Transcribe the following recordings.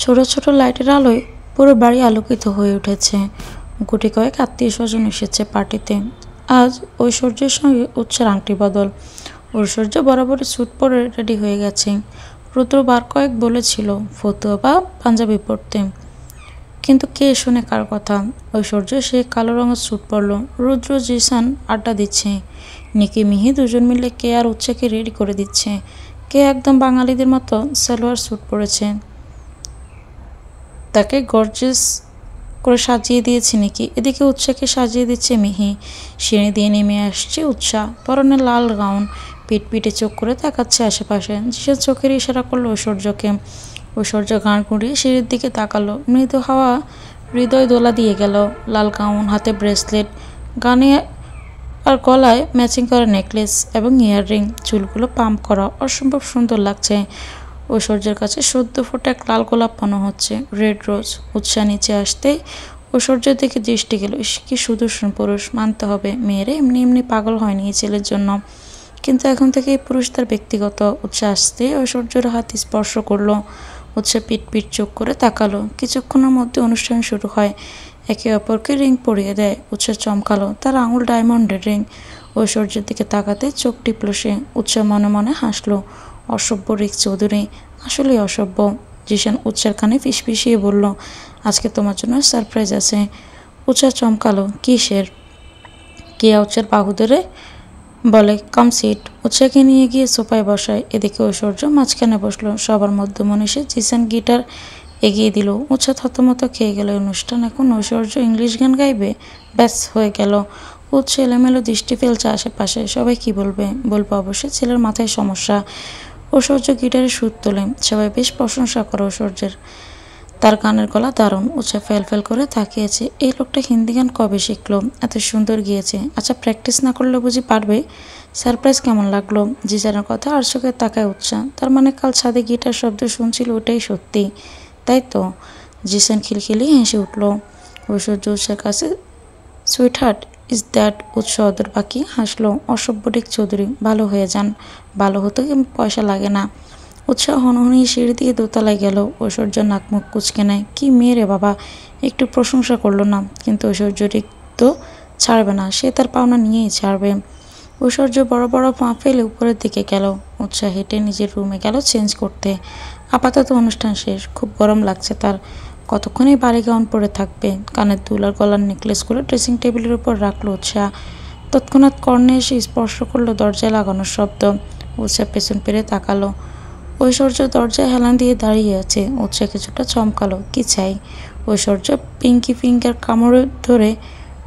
ছোট ছোট লাইটের আলোয় পুরো বাড়ি আলোকিত হয়ে উঠেছে। গুটি কয়েক আত্মীয় স্বজন এসেছে পার্টিতে। আজ ঐশ্বর্যের সঙ্গে উৎসার আংটি বদল। ঐশ্বর্য বরাবর স্যুট পরে রেডি হয়ে গেছে। রুদ্র বার কয়েক বলেছিল ফতুয়া বা পাঞ্জাবি পরতে, কিন্তু কে শোনে কার কথা। ঐশ্বর্য সে কালো রঙের স্যুট পরল। রুদ্র জিসান আড্ডা দিচ্ছে। নিকি মিহি দুজন মিলে কে আর উৎসাকে রেডি করে দিচ্ছে। কে একদম বাঙালিদের মতো সালোয়ার স্যুট পরেছে, তাকে গর্জিয়াস করে সাজিয়ে দিয়েছে নিকি। এদিকে উৎসাকে সাজিয়ে দিচ্ছে মিহি। সিঁড়ি দিয়ে নেমে আসছে উৎসাহ, পরনে লাল গাউন, পিট পিটে চোখ করে তাকাচ্ছে আশেপাশে। সে চোখের ইশারা করলো ঐশ্বর্যকে। ঐশ্বর্য গান ঘুরিয়ে সিঁড়ির দিকে তাকালো। মৃদু হাওয়া হৃদয় দোলা দিয়ে গেল। লাল গাউন, হাতে ব্রেসলেট, গানে আর গলায় ম্যাচিং করা নেকলেস এবং ইয়াররিং, চুলগুলো পাম্প করা, অসম্ভব সুন্দর লাগছে। ঐশ্বর্যের কাছে সদ্য ফোটা এক লাল গোলাপ মনে হচ্ছে, রেড রোজ। উৎসাহ নিচে আসতেই ঐশ্বর্যের দিকে দৃষ্টি গেল। কি সুদর্শন পুরুষ, মানতে হবে মেয়েরা এমনি এমনি পাগল হয়নি এই ছেলের জন্য। কিন্তু এখন থেকে এই পুরুষ তার ব্যক্তিগত। উৎসাহ আসতে ঐশ্বর্যের হাত স্পর্শ করলো। উৎসাহ পিট পিট চোখ করে তাকালো। কিছুক্ষণের মধ্যে অনুষ্ঠান শুরু হয়। একে অপরকে রিং পরিয়ে দেয়। উৎসাহ চমকালো, তার আঙুল ডায়মন্ডের রিং। ঐশ্বর্যের দিকে তাকাতে চোখ টিপল সে। উৎসাহ মনে মনে হাসলো। অসভ্য রিক চৌধুরী, আসলেই অসভ্য। জিসান উৎসার কানে ফিসফিসিয়ে বলল, আজকে তোমার জন্য সারপ্রাইজ আছে। উৎসাহ চমকালো, কিসের? কিয়া উৎসার বাহু ধরে বলে, কাম সিট। উৎসাহকে নিয়ে গিয়ে সোফায় বসায়। এদিকে ঐশ্বর্য মাঝখানে বসলো। সবার মধ্যমণি জিসান গিটার এগিয়ে দিল। উৎসাহ থতমত খেয়ে গেল। অনুষ্ঠান এখন ঐশ্বর্য ইংলিশ গান গাইবে? ব্যাস হয়ে গেল। উৎসাহ এলোমেলো দৃষ্টি ফেলছে আশেপাশে। সবাই কি বলবে? বলবে অবশ্যই ছেলের মাথায় সমস্যা। ঐশ্বর্য গিটারে সুর তোলে। সবাই বেশ প্রশংসা করে ঐশ্বর্যের। তার গানের গলা দারুণ। উৎসাহ ফেল ফেল করে তাকিয়েছে। এই লোকটা হিন্দি গান কবে শিখলো? এত সুন্দর গিয়েছে। আচ্ছা, প্র্যাকটিস না করলে বুঝি পারবে? সারপ্রাইজ কেমন লাগলো? জিজানের কথা আর চোখে তাকায় উৎসাহ। তার মানে কাল ছাদে গিটার শব্দ শুনছিল, ওটাই সত্যি, তাই তো? জিসান খিলখিলি হেসে উঠল। ঐশ্বর্য উৎসার কাছে, সুইট হার্ট ইজ দ্যাট? উৎসাহ ওদের বাকি হাসলো। অসভ্য রিক চৌধুরী, ভালো হয়ে যান। ভালো হতে পয়সা লাগে না। উৎসাহ হনহনি সিঁড়ি দিয়ে দোতলায় গেল। ঐশ্বর্য নাক মুখ কুচকে নেয়। কি মেয়ে রে বাবা, একটু প্রশংসা করলো না? কিন্তু ঐশ্বর্য রিক তো ছাড়বে না, সে তার পাওনা নিয়েই ছাড়বে। ঐশ্বর্য বড় বড় পা ফেলে উপরের দিকে গেল। উৎসাহ হেঁটে নিজের রুমে গেল চেঞ্জ করতে। আপাতত অনুষ্ঠান শেষ। খুব গরম লাগছে তার। কতক্ষণই বাড়ি গাউন পরে থাকবে। কানের দুল আর গলার নেকলেসগুলো ড্রেসিং টেবিলের উপর রাখলো উৎসাহ। তৎক্ষণাৎ কর্ণে এসে স্পর্শ করলো দরজায় লাগানোর শব্দ। উৎসাহ পেছন পেরে তাকালো। ঐশ্বর্য দরজায় হেলান দিয়ে দাঁড়িয়ে আছে। উৎসাহ কিছুটা চমকালো। কি চাই? ঐশ্বর্য পিঙ্কি ফিঙ্গার কামড়ে ধরে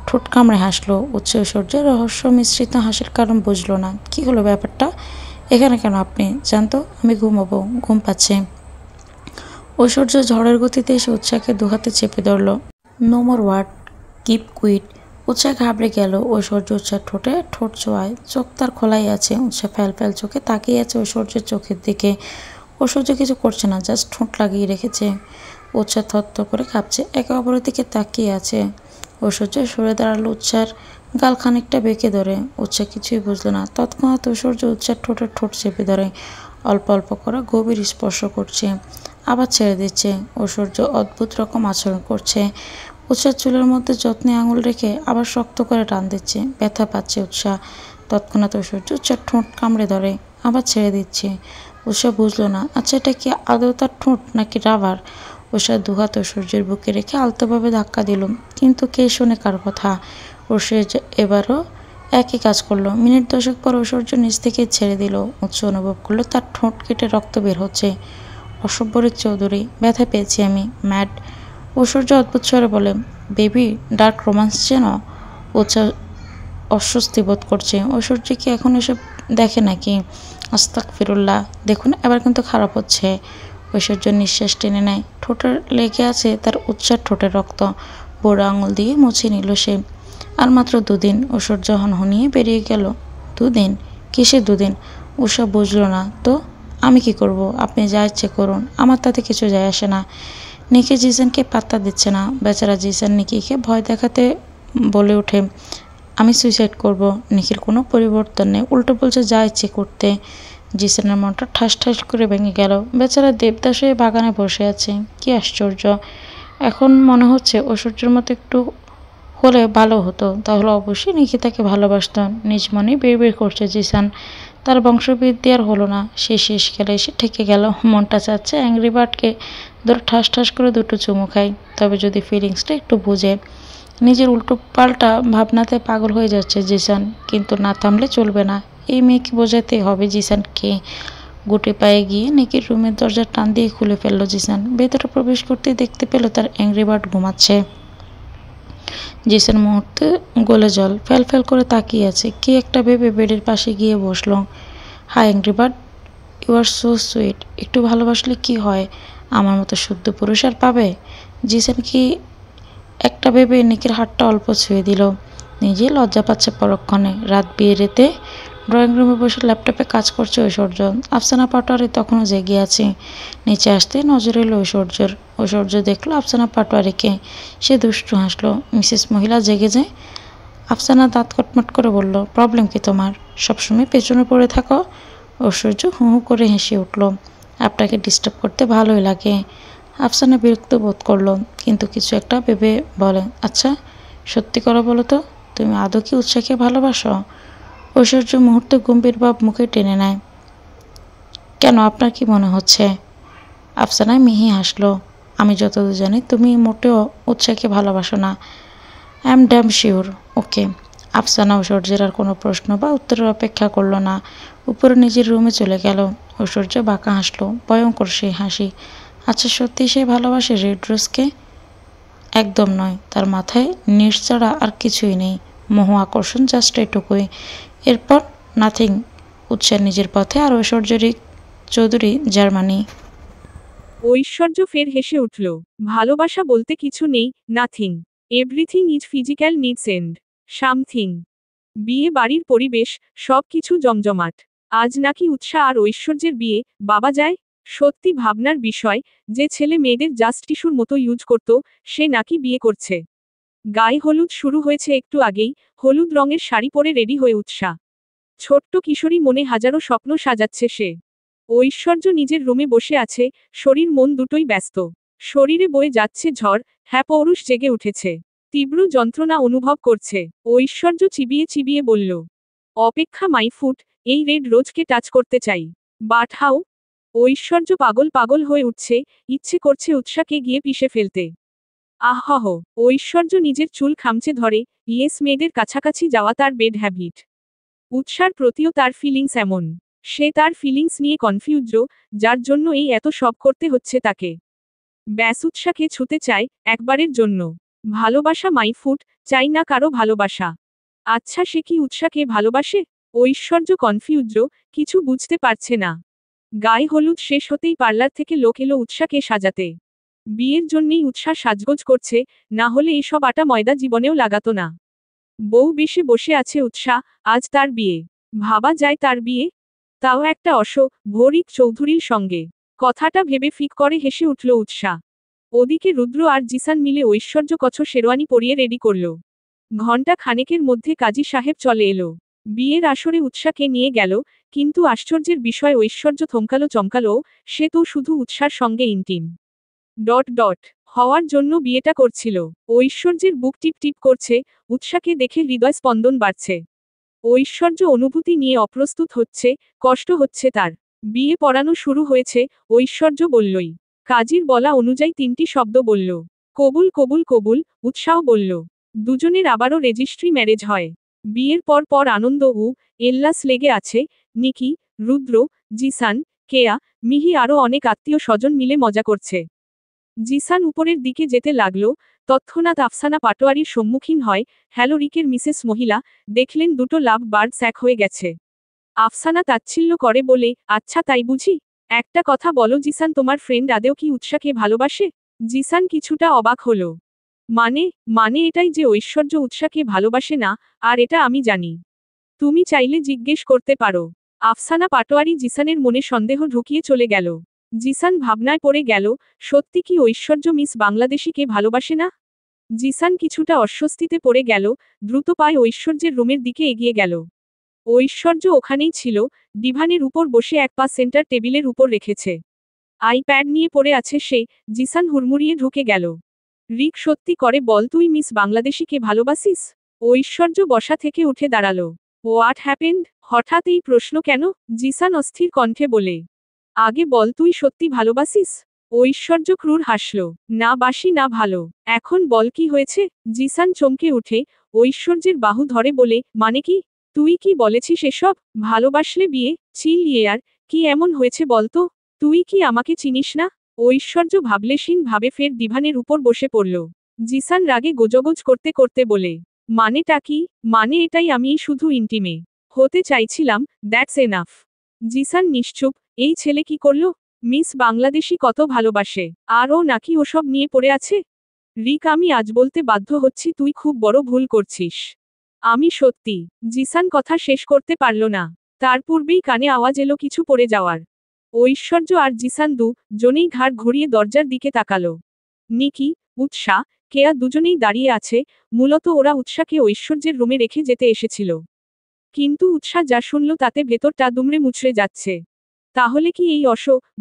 ঠোঁট কামড়ে হাসলো। ঐশ্বর্যের রহস্য মিশ্রিত হাসির কারণ বুঝলো না। কি হলো ব্যাপারটা? এখানে কেন আপনি? জানতো আমি ঘুমাবো, ঘুম পাচ্ছে। ঐশ্বর্য ঝড়ের গতিতে এসে উৎসাহকে দুহাতে চেপে ধরল। No more word, keep quiet. উৎসাহ ঘাবড়ে গেল। ঐশ্বর্য উৎসাহ ঠোঁটে ঠোঁট ছোঁয়ায়। চোখ তার খোলাই আছে। উৎসাহ ফ্যাল ফ্যাল চোখে তাকিয়ে আছে ঐশ্বর্যের চোখের দিকে। ঐশ্বর্য কিছু করছে না, জাস্ট ঠোঁট লাগিয়ে রেখেছে। উৎসাহ থরথর করে কাঁপছে। একে অপরের দিকে তাকিয়ে আছে। ঐশ্বর্য সরে দাঁড়ালো। উৎসার গাল খানিকটা বেঁকে ধরে। উৎসাহ কিছুই বুঝলো না। তৎক্ষণাৎ ঐশ্বর্য উৎসার ঠোঁটের ঠোঁট চেপে ধরে। অল্প অল্প করে গভীর স্পর্শ করছে, আবার ছেড়ে দিচ্ছে। ঐশ্বর্য অদ্ভুত রকম আচরণ করছে। উৎসাহ চুলের মধ্যে যত্নে আঙুল রেখে আবার শক্ত করে টান দিচ্ছে। ব্যথা পাচ্ছে উৎসাহ। তৎক্ষণাৎ ঐশ্বর্য উৎসার ঠোঁট কামড়ে ধরে, আবার ছেড়ে দিচ্ছে। উৎসাহ বুঝলো না। আচ্ছা, এটা কি আদৌ তার ঠোঁট নাকি রাবার? উৎসাহ দুহাত ঐশ্বর্যের বুকে রেখে আলতোভাবে ধাক্কা দিল। কিন্তু কে শোনে কার কথা? ঐশ্বর্য এবারও একই কাজ করলো। মিনিট দশেক পর ঐশ্বর্য নিচ থেকে ছেড়ে দিল। উৎসাহ অনুভব করলো তার ঠোঁট কেটে রক্ত বের হচ্ছে। অসভ্য রিক চৌধুরী, ব্যথা পেয়েছি আমি, ম্যাড। ঐশ্বর্য অদ্ভুত স্বরে বলে, বেবি, ডার্ক রোমান্স যেন। উৎসাহ অস্বস্তি বোধ করছে। ঐশ্বর্য কি এখন এসব দেখে নাকি? আস্তাগফিরুল্লাহ। দেখুন, এবার কিন্তু খারাপ হচ্ছে। ঐশ্বর্য নিঃশ্বাস টেনে নেয়। ঠোঁটে লেগে আছে তার উৎসার ঠোঁটের রক্ত। বুড়ো আঙুল দিয়ে মুছে নিল সে। আর মাত্র 2 দিন। ঐশ্বর্য হনহনিয়ে বেরিয়ে গেল। 2 দিন? কিসের 2 দিন? উৎসাহ বুঝলো না। তো আমি কি করব? আপনি যা ইচ্ছে করুন, আমার তাতে কিছু যায় আসে না। নিকি জিসানকে পাত্তা দিচ্ছে না। বেচারা জিসান নিকিকে ভয় দেখাতে বলে ওঠে, আমি সুইসাইড করব। নিকির কোনো পরিবর্তন নেই, উল্টো বলছে যা ইচ্ছে করতে। জিসানের মনটা ঠাস ঠাস করে ভেঙে গেল। বেচারা দেবদাস হয়ে বাগানে বসে আছে, কি আশ্চর্য। এখন মনে হচ্ছে ঐশ্বর্যের মতো একটু হলে ভালো হতো, তাহলে অবশ্যই নিকিতাকে ভালোবাসত। নিজ মনেই বের করছে জিসান। তার বংশবৃদ্ধি আর হলো না, সে শেষ খেলে এসে ঠেকে গেল। মনটা চাচ্ছে অ্যাংরি বার্ডকে ধরে ঠাস ঠাস করে দুটো চুমু খাই, তবে যদি ফিলিংসটা একটু বুঝে। নিজের উল্টো পাল্টা ভাবনাতে পাগল হয়ে যাচ্ছে জিসান, কিন্তু না থামলে চলবে না। এই মেয়েকে বোঝাতে হবে জিসানকে। গুটে পায়ে গিয়ে নিকির রুমের দরজার টান দিয়ে খুলে ফেললো জিসান। ভেতরে প্রবেশ করতেই দেখতে পেল তার অ্যাংরি বার্ড ঘুমাচ্ছে। জিসান মুহূর্তে গলে জল ফেল ফেল করে তাকিয়ে আছে। কি একটা ভেবে বেডের পাশে গিয়ে বসলো। Hi angry bird, you are so sweet. একটু ভালোবাসলে কি হয়, আমার মতো শুদ্ধ পুরুষ আর পাবে? জিসান কি একটা ভেবে নিকির হাতটা অল্প ছুঁয়ে দিল। নিজে লজ্জা পাচ্ছে পরক্ষণে। রাত বিয়েতে ড্রয়িং রুমে বসে ল্যাপটপে কাজ করছে ঐশ্বর্য। আফসানা পাটোয়ারি তখনও জেগে আছে। নিচে আসতে নজর এলো ঐশ্বর্যের। ঐশ্বর্য দেখলো আফসানা পাটোয়ারিকে। সে দুষ্টু হাসলো। মিসেস মহিলা জেগে যায়। আফসানা দাঁত কটমট করে বলল, প্রবলেম কি তোমার? সবসময় পেছনে পড়ে থাকো? ঐশ্বর্য হু হু করে হেসে উঠল। আপনাকে ডিস্টার্ব করতে ভালোই লাগে। আফসানা বিরক্ত বোধ করলো, কিন্তু কিছু একটা ভেবে বলে, আচ্ছা সত্যি করে বলো তো, তুমি আদৌ কি উৎসাহকে ভালোবাসো? ঐশ্বর্য মুহূর্তে গম্ভীর ভাব মুখে টেনে নেয়। কেন, আপনার কি মনে হচ্ছে? আফসানায় মিহি হাসলো। আমি যতদূর জানি তুমি মোটেও উৎসাহকে ভালোবাসো না। I am damn sure. Okay. Afsana ঐশ্বর্যের আর কোনো প্রশ্ন বা উত্তরের অপেক্ষা করলো না। উপরে নিজের রুমে চলে গেল। ঐশ্বর্য বাঁকা হাসলো, ভয়ঙ্কর সেই হাসি। আচ্ছা সত্যি সে ভালোবাসে রেড রোজকে? একদম নয়, তার মাথায় নিশ ছাড়া আর কিছুই নেই। মোহ আকর্ষণ জাস্ট এটুকুই। এরপর নাথিং। উৎসাহ নিজের পথে আর ঐশ্বর্যরিক চৌধুরী জার্মানি। ঐশ্বর্য ফের হেসে উঠল। ভালোবাসা বলতে কিছু নেই, nothing. Everything is physical needs and something. বিয়ে বাড়ির পরিবেশ, সব কিছু জমজমাট। আজ নাকি উৎসাহ আর ঐশ্বর্যের বিয়ে, বাবা যায়। সত্যি ভাবনার বিষয়, যে ছেলে মেয়েদের জাস্ট টিস্যুর মতো ইউজ করত, সে নাকি বিয়ে করছে। গায়ে হলুদ শুরু হয়েছে একটু আগেই। হলুদ রঙের শাড়ি পরে রেডি হয়ে উৎসাহ। ছোট্ট কিশোরী মনে হাজারো স্বপ্ন সাজাচ্ছে সে। ঐশ্বর্য নিজের রুমে বসে আছে, শরীর মন দুটোই ব্যস্ত। শরীরে বয়ে যাচ্ছে ঝড়, হ্যাঁ পৌরুষ জেগে উঠেছে। তীব্র যন্ত্রণা অনুভব করছে। ঐশ্বর্য চিবিয়ে চিবিয়ে বলল, অপেক্ষা মাই ফুট, এই রেড রোজকে টাচ করতে চাই। But how? ঐশ্বর্য পাগল পাগল হয়ে উঠছে, ইচ্ছে করছে উৎসাহকে গিয়ে পিষে ফেলতে। আহহ! ঐশ্বর্য নিজের চুল খামচে ধরে, ইয়েস মেয়েদের কাছাকাছি যাওয়া তার বেড হ্যাবিট। উৎসার প্রতিও তার ফিলিংস এমন। সে তার ফিলিংস নিয়ে কনফিউজড, যার জন্য এই এত সব করতে হচ্ছে তাকে। ব্যাস উৎসাকে ছুতে চায়, একবারের জন্য। ভালোবাসা মাই ফুট, চাই না কারো ভালোবাসা। আচ্ছা সে কি উৎসাকে ভালোবাসে? ঐশ্বর্য কনফিউজড, কিছু বুঝতে পারছে না। গায়ে হলুদ শেষ হতেই পার্লার থেকে লোক এলো উৎসাকে সাজাতে। বিয়ের জন্যেই উৎসাহ সাজগোজ করছে, না হলে এসব আটা ময়দা জীবনেও লাগাতো না। বউ বেশে বসে আছে উৎসাহ, আজ তার বিয়ে। ভাবা যায় তার বিয়ে? তাও একটা ভৌরিক চৌধুরীর সঙ্গে। কথাটা ভেবে ফিক করে হেসে উঠল উৎসাহ। ওদিকে রুদ্র আর জিসান মিলে ঐশ্বর্য কচ্ছ শেরওয়ানি পরিয়ে রেডি করল। ঘণ্টা খানেকের মধ্যে কাজী সাহেব চলে এলো। বিয়ের আসরে উৎসাহকে নিয়ে গেল, কিন্তু আশ্চর্যের বিষয় ঐশ্বর্য থমকালো চমকালো, সে তো শুধু উৎসার সঙ্গে ইন্টিম হওয়ার জন্য বিয়েটা করছিল। ঐশ্বর্যের বুক টিপ টিপ করছে, উৎসাহকে দেখে হৃদয় স্পন্দন বাড়ছে। ঐশ্বর্য অনুভূতি নিয়ে অপ্রস্তুত হচ্ছে, কষ্ট হচ্ছে তার। বিয়ে পড়ানো শুরু হয়েছে, ঐশ্বর্য বললই। কাজীর বলা অনুযায়ী 3টি শব্দ বলল। কবুল কবুল কবুল, উৎসাহ বলল। দুজনের আবারও রেজিস্ট্রি ম্যারেজ হয়। বিয়ের পর পর আনন্দ ও এল্লাস লেগে আছে। নিকি, রুদ্র, জিসান, কেয়া, মিহি আরও অনেক আত্মীয় স্বজন মিলে মজা করছে। জিসান উপরের দিকে যেতে লাগল, তৎক্ষণাৎ আফসানা পাটোয়ারির সম্মুখীন হয়। হ্যালো রিকের মিসেস মহিলা, দেখলেন দুটো লাভ বার্ডস এক হয়ে গেছে। আফসানা তাচ্ছিল্য করে বলে, আচ্ছা তাই বুঝি? একটা কথা বলো জিসান, তোমার ফ্রেন্ড আদেও কি উৎসাকে ভালোবাসে? জিসান কিছুটা অবাক হলো। মানে মানে এটাই যে ঐশ্বর্য উৎসাকে ভালোবাসে না, আর এটা আমি জানি। তুমি চাইলে জিজ্ঞেস করতে পারো। আফসানা পাটোয়ারি জিসানের মনে সন্দেহ ঢুকিয়ে চলে গেল। জিসান ভাবনায় পড়ে গেল, সত্যি কি ঐশ্বর্য মিস বাংলাদেশিকে ভালোবাসে না? জিসান কিছুটা অস্বস্তিতে পড়ে গেল, দ্রুত পায়ে ঐশ্বর্যের রুমের দিকে এগিয়ে গেল। ঐশ্বর্য ওখানেই ছিল, ডিভানের উপর বসে এক পা সেন্টার টেবিলের উপর রেখেছে। আইপ্যাড নিয়ে পড়ে আছে সে। জিসান হুড়মুড়িয়ে ঢুকে গেল। রিক, সত্যি করে বল, তুই মিস বাংলাদেশিকে ভালোবাসিস? ঐশ্বর্য বসা থেকে উঠে দাঁড়ালো। What happened? হঠাৎ এই প্রশ্ন কেন? জিসান অস্থির কণ্ঠে বলে। আগে বল, তুই সত্যি ভালোবাসিস? ঐশ্বর্য ক্রূর হাসল। না বাসি না ভালো। এখন বল কি হয়েছে? জিসান চমকে উঠে ঐশ্বর্যের বাহু ধরে বলে, মানে কি? তুই কি বলেছিস এসব? ভালোবাসলে বিয়ে? চিল ইয়ার, কি এমন হয়েছে বলতো? তুই কি আমাকে চিনিস না? ঐশ্বর্য ভাবলেশীন ভাবে ফের ডিভানের উপর বসে পড়ল। জিসান রাগে গোজগোজ করতে করতে বলে, মানেটা কি? মানে এটাই, আমি শুধু ইন্টিমে হতে চাইছিলাম, দ্যাটস এনাফ। জিসান নিশ্চুপ। এই ছেলে কি করল? মিস বাংলাদেশি কত ভালোবাসে, আর ও নাকি ওসব নিয়ে পড়ে আছে? রিক, আমি আজ বলতে বাধ্য হচ্ছি তুই খুব বড় ভুল করছিস। আমি সত্যি। জিসান কথা শেষ করতে পারল না। তার পূর্বেই কানে আওয়াজ এলো কিছু পড়ে যাওয়ার। ঐশ্বর্য আর জিসান জনেই ঘাড় ঘুরিয়ে দরজার দিকে তাকালো। নিকি, উৎসা, কেয়া দুজনেই দাঁড়িয়ে আছে। মূলত ওরা উৎসাকে ঐশ্বর্যের রুমে রেখে যেতে এসেছিল। কিন্তু উৎসা যা শুনল তাতে ভেতরটা দুমড়ে মুচড়ে যাচ্ছে। তাহলে কি এই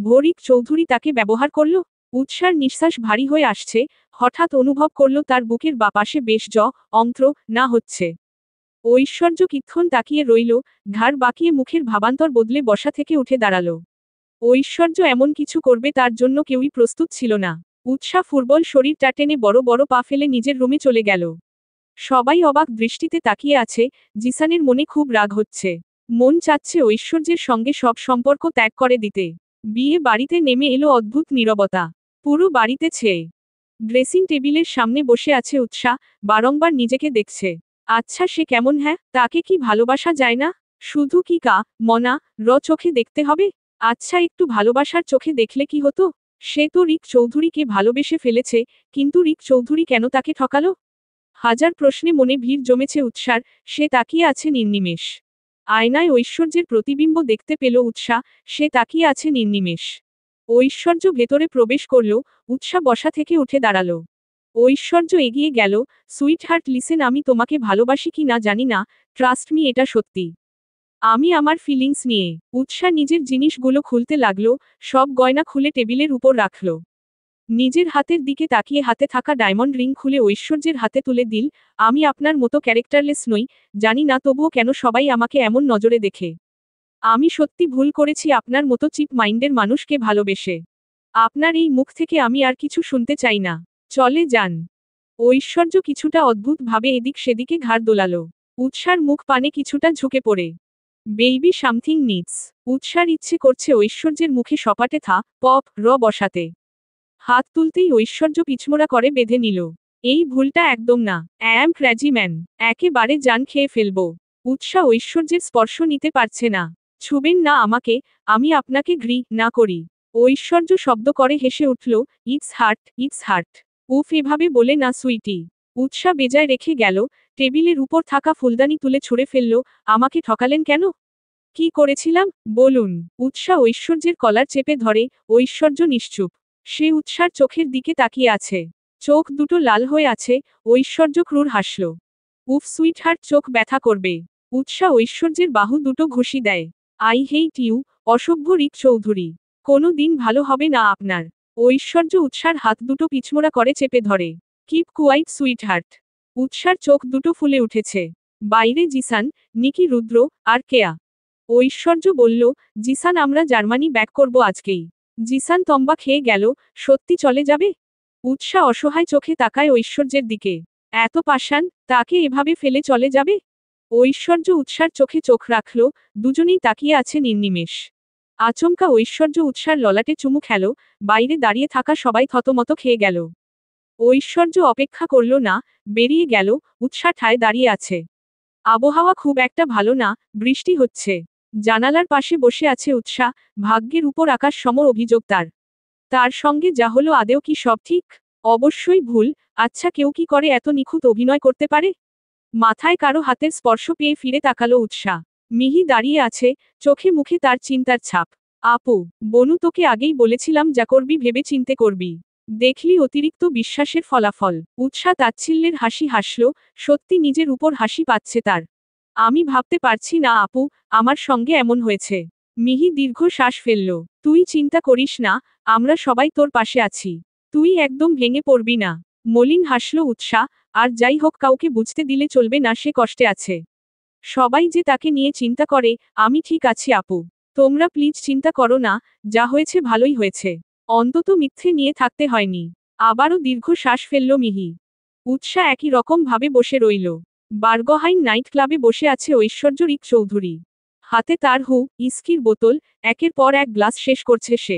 ভরিক চৌধুরী তাকে ব্যবহার করল? উৎসার নিঃশ্বাস ভারী হয়ে আসছে। হঠাৎ অনুভব করল তার বুকের বা পাশে বেশ অন্ত্র না হচ্ছে। ঐশ্বর্য কিক্ষণ তাকিয়ে রইল, ঘাড় বাঁকিয়ে মুখের ভাবান্তর বদলে বসা থেকে উঠে দাঁড়ালো। ঐশ্বর্য এমন কিছু করবে তার জন্য কেউই প্রস্তুত ছিল না। উৎসা ফুটবল শরীরটা টেনে বড় বড় পা ফেলে নিজের রুমে চলে গেল। সবাই অবাক দৃষ্টিতে তাকিয়ে আছে। জিসানের মনে খুব রাগ হচ্ছে। মন চাচ্ছে ঐশ্বর্যের সঙ্গে সব সম্পর্ক ত্যাগ করে দিতে। বিয়ে বাড়িতে নেমে এলো অদ্ভুত নীরবতা। পুরো বাড়িতে ছেয়ে। ড্রেসিং টেবিলের সামনে বসে আছে উৎসা, বারংবার নিজেকে দেখছে। আচ্ছা সে কেমন? হ্যাঁ, তাকে কি ভালোবাসা যায় না? শুধু কি মনা চোখে দেখতে হবে? আচ্ছা, একটু ভালোবাসার চোখে দেখলে কি হতো? সে তো রিক চৌধুরীকে ভালোবেসে ফেলেছে, কিন্তু রিক চৌধুরী কেন তাকে ঠকালো? হাজার প্রশ্নে মনে ভিড় জমেছে উৎসার। সে তাকিয়ে আছে নির্নিমেষ। আয়নায় ঐশ্বর্যের প্রতিবিম্ব দেখতে পেল উৎসা। সে তাকিয়ে আছে নির্নিমেষ। ঐশ্বর্য ভেতরে প্রবেশ করল। উৎসা বসা থেকে উঠে দাঁড়ালো। ঐশ্বর্য এগিয়ে গেল। সুইট হার্ট, লিসেন, আমি তোমাকে ভালোবাসি কি না জানি না, ট্রাস্ট মি, এটা সত্যি। আমি আমার ফিলিংস নিয়ে। উৎসা নিজের জিনিসগুলো খুলতে লাগলো। সব গয়না খুলে টেবিলের উপর রাখল। নিজের হাতের দিকে তাকিয়ে হাতে থাকা ডায়মন্ড রিং খুলে ঐশ্বর্যের হাতে তুলে দিল। আমি আপনার মতো ক্যারেক্টারলেস নই, জানি না, তবুও কেন সবাই আমাকে এমন নজরে দেখে। আমি সত্যি ভুল করেছি আপনার মতো চিপ মাইন্ডের মানুষকে ভালোবেসে। আপনার এই মুখ থেকে আমি আর কিছু শুনতে চাই না। চলে যান। ঐশ্বর্য কিছুটা অদ্ভুত ভাবে এদিক সেদিকে ঘাড় দোলালো। উৎসার মুখ পানে কিছুটা ঝুঁকে পড়ে। বেইবি সামথিং নিডস। উৎসার ইচ্ছে করছে ঐশ্বর্যের মুখে সপাটে পপ বসাতে। হাত তুলতেই ঐশ্বর্য পিছমোড়া করে বেঁধে নিল। এই ভুলটা একদম না। অ্যাম ক্র্যাজি ম্যান। একেবারে জান খেয়ে ফেলব। উৎসা ঐশ্বর্যের স্পর্শ নিতে পারছে না। ছুবেন না আমাকে, আমি আপনাকে না করি। ঐশ্বর্য শব্দ করে হেসে উঠল। It's heart, it's heart. উফ, এভাবে বলে না সুইটি। উৎসা বেজায় রেখে গেল। টেবিলের উপর থাকা ফুলদানি তুলে ছুঁড়ে ফেলল। আমাকে ঠকালেন কেন? কি করেছিলাম বলুন? উৎসা ঐশ্বর্যের কলার চেপে ধরে। ঐশ্বর্য নিশ্চুপ। সে উৎসার চোখের দিকে তাকিয়ে আছে। চোখ দুটো লাল হয়ে আছে। ঐশ্বর্য ক্রূর হাসল। উফ সুইটহার্ট, চোখ ব্যথা করবে। উৎসা ঐশ্বর্যের বাহু দুটো ঘুষি দেয়। আই হেইট ইউ, অসভ্য রিক চৌধুরী। কোনো দিন ভালো হবে না আপনার। ঐশ্বর্য উৎসার হাত দুটো পিছমোড়া করে চেপে ধরে। Keep Kuwait sweetheart. উৎসার চোখ দুটো ফুলে উঠেছে। বাইরে জিসান, নিকি, রুদ্র আর কেয়া। ঐশ্বর্য বলল, জিসান, আমরা জার্মানি ব্যাক করব আজকেই। জিসান তম্বা খেয়ে গেল। সত্যি চলে যাবে? উৎসা অসহায় চোখে তাকায় ঐশ্বর্যের দিকে। এত পাষাণ, তাকে এভাবে ফেলে চলে যাবে? ঐশ্বর্য উৎসার চোখে চোখ রাখল। দুজনেই তাকিয়ে আছে নির্নিমেষ। আচমকা ঐশ্বর্য উৎসার ললাটে চুমু খেল। বাইরে দাঁড়িয়ে থাকা সবাই থতমত খেয়ে গেল। ঐশ্বর্য অপেক্ষা করল না, বেরিয়ে গেল। উৎসা ঠায় দাঁড়িয়ে আছে। আবহাওয়া খুব একটা ভালো না, বৃষ্টি হচ্ছে। জানালার পাশে বসে আছে উৎসা। ভাগ্যের উপর আকাশ সম অভিযোগ তার। তার সঙ্গে যা হলো আদেও কি সব ঠিক? অবশ্যই ভুল। আচ্ছা, কেউ কি করে এত নিখুঁত অভিনয় করতে পারে? মাথায় কারো হাতের স্পর্শ পেয়ে ফিরে তাকালো উৎসা। মিহি দাঁড়িয়ে আছে, চোখে মুখে তার চিন্তার ছাপ। আপু, বনু, তোকে আগেই বলেছিলাম যা করবি ভেবে চিন্তে করবি। দেখলি অতিরিক্ত বিশ্বাসের ফলাফল। উৎসা তাচ্ছিল্যের হাসি হাসল। সত্যি নিজের উপর হাসি পাচ্ছে তার। আমি ভাবতে পারছি না আপু, আমার সঙ্গে এমন হয়েছে। মিহি দীর্ঘ শ্বাস ফেলল। তুই চিন্তা করিস না, আমরা সবাই তোর পাশে আছি। তুই একদম ভেঙে পড়বি না। মলিন হাসল উৎসাহ, আর যাই হোক কাউকে বুঝতে দিলে চলবে না সে কষ্টে আছে। সবাই যে তাকে নিয়ে চিন্তা করে, আমি ঠিক আছি আপু। তোমরা প্লিজ চিন্তা করো না, যা হয়েছে ভালোই হয়েছে। অন্তত মিথ্যে নিয়ে থাকতে হয়নি। আবারও দীর্ঘ শ্বাস ফেলল মিহি। উৎসাহ একই রকম ভাবে বসে রইল। বার্গহাইন নাইট ক্লাবে বসে আছে ঐশ্বর্য রিক চৌধুরী। হাতে তার ইস্কির বোতল, একের পর এক গ্লাস শেষ করছে সে।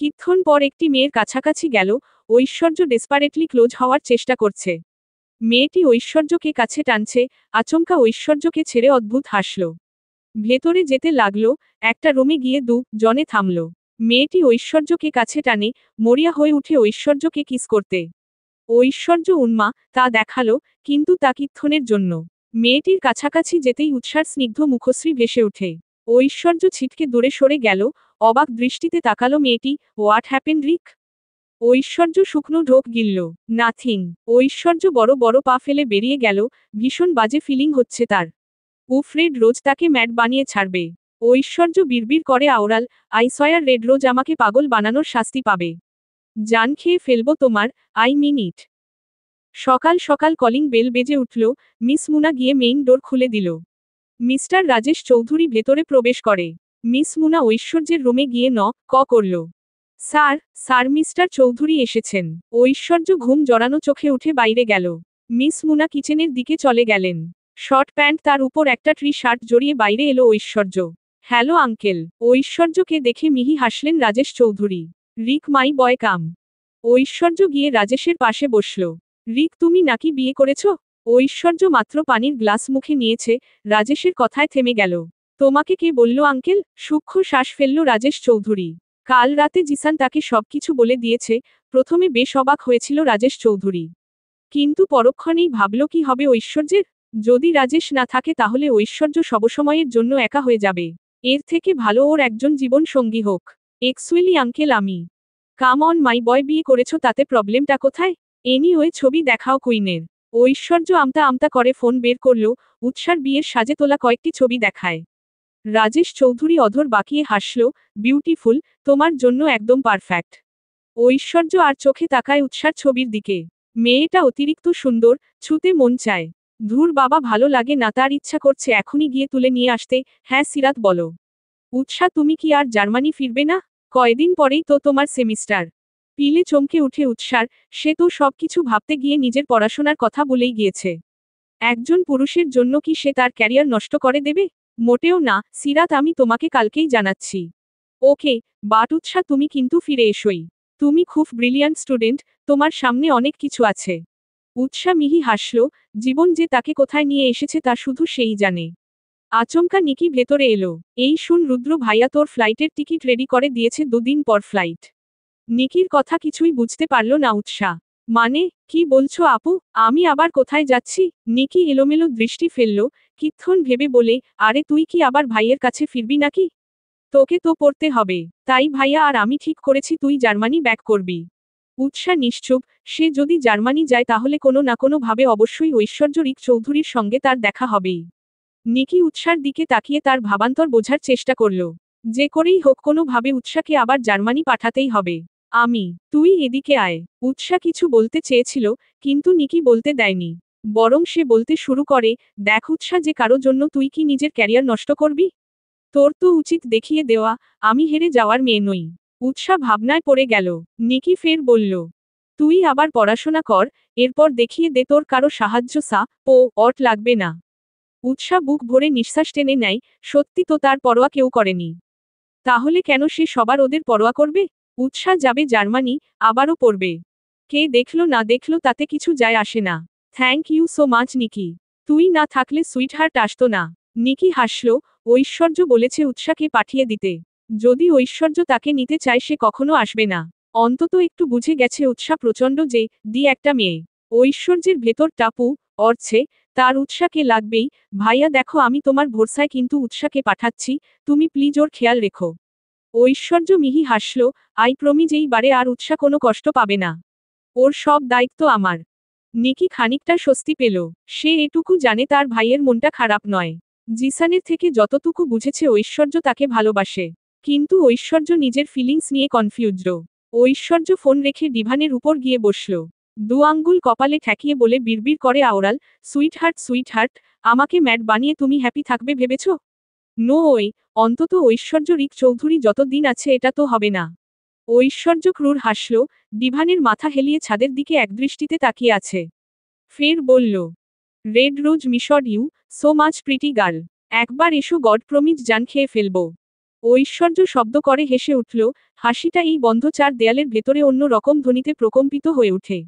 কিছুক্ষণ পর একটি মেয়ের কাছাকাছি গেল, ঐশ্বর্য ডেসপারেটলি ক্লোজ হওয়ার চেষ্টা করছে। মেয়েটি ঐশ্বর্যকে কাছে টানছে, আচমকা ঐশ্বর্যকে ছেড়ে অদ্ভুত হাসল। ভেতরে যেতে লাগলো, একটা রুমে গিয়ে জনে থামল। মেয়েটি ঐশ্বর্যকে কাছে টানে, মরিয়া হয়ে উঠে ঐশ্বর্যকে কিস করতে। ঐশ্বর্য উন্মা, তা দেখালো, কিন্তু তা কিছুক্ষণের জন্য। মেয়েটির কাছাকাছি যেতেই উৎসার স্নিগ্ধ মুখশ্রী ভেসে ওঠে। ঐশ্বর্য ছিটকে দূরে সরে গেল, অবাক দৃষ্টিতে তাকালো মেয়েটি। হোয়াট হ্যাপেন রিক? ঐশ্বর্য শুকনো ঢোক গিলল। নাথিং। ঐশ্বর্য বড় বড় পা ফেলে বেরিয়ে গেল, ভীষণ বাজে ফিলিং হচ্ছে তার। উফ, রেড রোজ তাকে ম্যাড বানিয়ে ছাড়বে। ঐশ্বর্য বিড়বিড় করে আওড়াল, আই সয়ার রেড রোজ আমাকে পাগল বানানোর শাস্তি পাবে। জান খেয়ে ফেলবো তোমার, আই মিন ইট। সকাল সকাল কলিং বেল বেজে উঠল, মিস মুনা গিয়ে মেইন ডোর খুলে দিল। মিস্টার রাজেশ চৌধুরী ভেতরে প্রবেশ করে। মিস মুনা ঐশ্বর্যের রুমে গিয়ে করল। স্যার, স্যার মিস্টার চৌধুরী এসেছেন। ঐশ্বর্য ঘুম জড়ানো চোখে উঠে বাইরে গেল। মিস মুনা কিচেনের দিকে চলে গেলেন। শর্ট প্যান্ট তার উপর একটা ট্রি শার্ট জড়িয়ে বাইরে এলো ঐশ্বর্য। Hello uncle. ঐশ্বর্যকে দেখে মিহি হাসলেন রাজেশ চৌধুরী। রিক মাই বয় কাম। ঐশ্বর্য গিয়ে রাজেশের পাশে বসল। রিক, তুমি নাকি বিয়ে করেছ? ঐশ্বর্য মাত্র পানির গ্লাস মুখে নিয়েছে, রাজেশের কথায় থেমে গেল। তোমাকে কে বলল আঙ্কেল? সূক্ষ্ম শ্বাস ফেলল রাজেশ চৌধুরী। কাল রাতে জিসান তাকে সবকিছু বলে দিয়েছে। প্রথমে বেশ অবাক হয়েছিল রাজেশ চৌধুরী, কিন্তু পরক্ষণেই ভাবল কি হবে ঐশ্বর্যের। যদি রাজেশ না থাকে তাহলে ঐশ্বর্য সবসময়ের জন্য একা হয়ে যাবে। এর থেকে ভালো ওর একজন জীবন সঙ্গী হোক। এক্সুয়ালি আঙ্কেল, আমি কাম অন মাই বয়, বিয়ে করেছো তাতে প্রবলেমটা কোথায়? এনিওয়ে ছবি দেখাও কুইনের। ঐশ্বর্য আমতা আমতা করে ফোন বের করল, উৎসার বিয়ের সাজে তোলা কয়েকটি ছবি দেখায়। রাজেশ চৌধুরী অধর বাঁকিয়ে হাসল, বিউটিফুল, তোমার জন্য একদম পারফেক্ট। ঐশ্বর্য আর চোখে তাকায় উৎসার ছবির দিকে। মেয়েটা অতিরিক্ত সুন্দর, ছুতে মন চায়। ধুর বাবা, ভালো লাগে না, তার ইচ্ছা করছে এখনই গিয়ে তুলে নিয়ে আসতে। হ্যাঁ সিরাত বলো। উৎসা, তুমি কি আর জার্মানি ফিরবে না? কয়দিন পরেই তো তোমার সেমিস্টার। পিলে চমকে উঠে উৎসার, সে তো সবকিছু ভাবতে গিয়ে নিজের পড়াশোনার কথা বলেই গিয়েছে। একজন পুরুষের জন্য কি সে তার ক্যারিয়ার নষ্ট করে দেবে? মোটেও না সিরাত, আমি তোমাকে কালকেই জানাচ্ছি। ওকে, বাট উৎসা, তুমি কিন্তু ফিরে এসোই। তুমি খুব ব্রিলিয়ান্ট স্টুডেন্ট, তোমার সামনে অনেক কিছু আছে। উৎসা মিহি হাসল, জীবন যে তাকে কোথায় নিয়ে এসেছে তা শুধু সেই জানে। আচমকা নিকি ভেতরে এলো। এই শুন রুদ্র ভাইয়া তোর ফ্লাইটের টিকিট রেডি করে দিয়েছে, দুদিন পর ফ্লাইট। নিকির কথা কিছুই বুঝতে পারল না উৎসাহ। মানে, কি বলছো আপু? আমি আবার কোথায় যাচ্ছি? নিকি এলোমেলো দৃষ্টি ফেলল, কিক্ষণ ভেবে বলে, আরে তুই কি আবার ভাইয়ের কাছে ফিরবি নাকি? তোকে তো পড়তে হবে। তাই ভাইয়া আর আমি ঠিক করেছি তুই জার্মানি ব্যাক করবি। উৎসাহ নিশ্চুপ, সে যদি জার্মানি যায় তাহলে কোনো না কোনো ভাবে অবশ্যই ঐশ্বর্য রিক চৌধুরীর সঙ্গে তার দেখা হবেই। নিকি উৎসার দিকে তাকিয়ে তার ভাবান্তর বোঝার চেষ্টা করল। যে করেই হোক কোনো ভাবে উৎসাকে আবার জার্মানি পাঠাতেই হবে। তুই এদিকে আয়। উৎসা কিছু বলতে চেয়েছিল, কিন্তু নিকি বলতে দেয়নি। বরং সে বলতে শুরু করে, দেখ উৎসা, যে কারো জন্য তুই কি নিজের ক্যারিয়ার নষ্ট করবি? তোর তো উচিত দেখিয়ে দেওয়া, আমি হেরে যাওয়ার মেয়ে নই। উৎসা ভাবনায় পড়ে গেল। নিকি ফের বলল, তুই আবার পড়াশোনা কর, এরপর দেখিয়ে দে তোর কারো সাহায্য অট লাগবে না। উৎসা বুক ভরে নিঃশ্বাস টেনে নেয়, সত্যি তো তার পরোয়া কেউ করেনি। তাহলে কেন সে সবার ওদের পরোয়া করবে? উৎসা যাবে জার্মানি, আবারও পড়বে। কে দেখলো না দেখলো তাতে কিছু যায় আসে না। থ্যাংক ইউ সো মাচ নিকি। তুই না থাকলে সুইটহার্ট আসতো না। নিকি হাসল, ঐশ্বর্য বলেছে উৎসাকে পাঠিয়ে দিতে। যদি ঐশ্বর্য তাকে নিতে চায় সে কখনো আসবে না। অন্তত একটু বুঝে গেছে উৎসা প্রচণ্ড যে একটা মেয়ে। ঐশ্বর্যের ভেতর টাপু অরছে, তার উৎসাকে লাগবেই। ভাইয়া দেখো, আমি তোমার ভরসায় কিন্তু উৎসাকে পাঠাচ্ছি, তুমি প্লিজ ওর খেয়াল রেখো। ঐশ্বর্য মিহি হাসল, আই প্রমিজ এইবারে আর উৎসা কোনো কষ্ট পাবে না। ওর সব দায়িত্ব আমার। নিকি খানিকটা স্বস্তি পেল। সে এটুকু জানে তার ভাইয়ের মনটা খারাপ নয়। জিসানের থেকে যতটুকু বুঝেছে ঐশ্বর্য তাকে ভালোবাসে। কিন্তু ঐশ্বর্য নিজের ফিলিংস নিয়ে কনফিউজড। ঐশ্বর্য ফোন রেখে ডিভানের উপর গিয়ে বসল। দু আঙ্গুল কপালে ঠেকিয়ে বলে বিড়বিড় করে আওরাল, সুইটহার্ট সুইটহার্ট, আমাকে ম্যাড বানিয়ে তুমি হ্যাপি থাকবে ভেবেছ? নো ওয়ে, অন্তত ঐশ্বর্য রিক চৌধুরী যতদিন আছে এটা তো হবে না। ঐশ্বর্য ক্রূর হাসল, ডিভানের মাথা হেলিয়ে ছাদের দিকে একদৃষ্টিতে তাকিয়ে আছে। ফের বলল, red rose missed you so much pretty girl, একবার এসো গড প্রমিজ জান খেয়ে ফেলব। ঐশ্বর্য শব্দ করে হেসে উঠল, হাসিটা এই বন্ধ চার দেয়ালের ভেতরে অন্য রকম ধ্বনিতে প্রকম্পিত হয়ে ওঠে।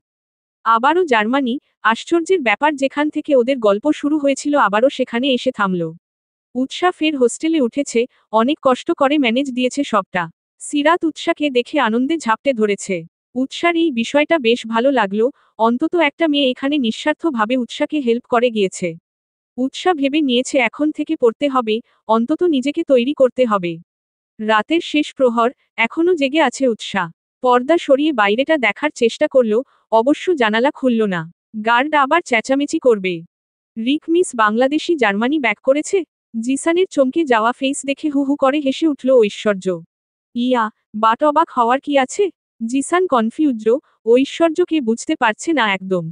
আবারও জার্মানি, আশ্চর্যের ব্যাপার যেখান থেকে ওদের গল্প শুরু হয়েছিল আবারও সেখানে এসে থামল। উৎসা ফের হোস্টেলে উঠেছে, অনেক কষ্ট করে ম্যানেজ দিয়েছে সবটা। সিরাত উৎসাকে দেখে আনন্দে ঝাপটে ধরেছে। উৎসার এই বিষয়টা বেশ ভালো লাগলো, অন্তত একটা মেয়ে এখানে নিঃস্বার্থভাবে উৎসাকে হেল্প করে গিয়েছে। উৎসা ভেবে নিয়েছে এখন থেকে পড়তে হবে, অন্তত নিজেকে তৈরি করতে হবে। রাতের শেষ প্রহর, এখনো জেগে আছে উৎসা। পর্দা সরিয়ে বাইরেটা দেখার চেষ্টা করল, অবশ্য জানালা খুলল না। গার্ড আবার চেঁচামেচি করবে। রিক মিস বাংলাদেশি জার্মানি ব্যাক করেছে? জিসানের চমকে যাওয়া ফেস দেখে হু হু করে হেসে উঠল ঐশ্বর্য। ইয়া, বাট অবাক হওয়ার কি আছে? জিসান কনফিউজড, ঐশ্বর্যকে বুঝতে পারছে না একদম।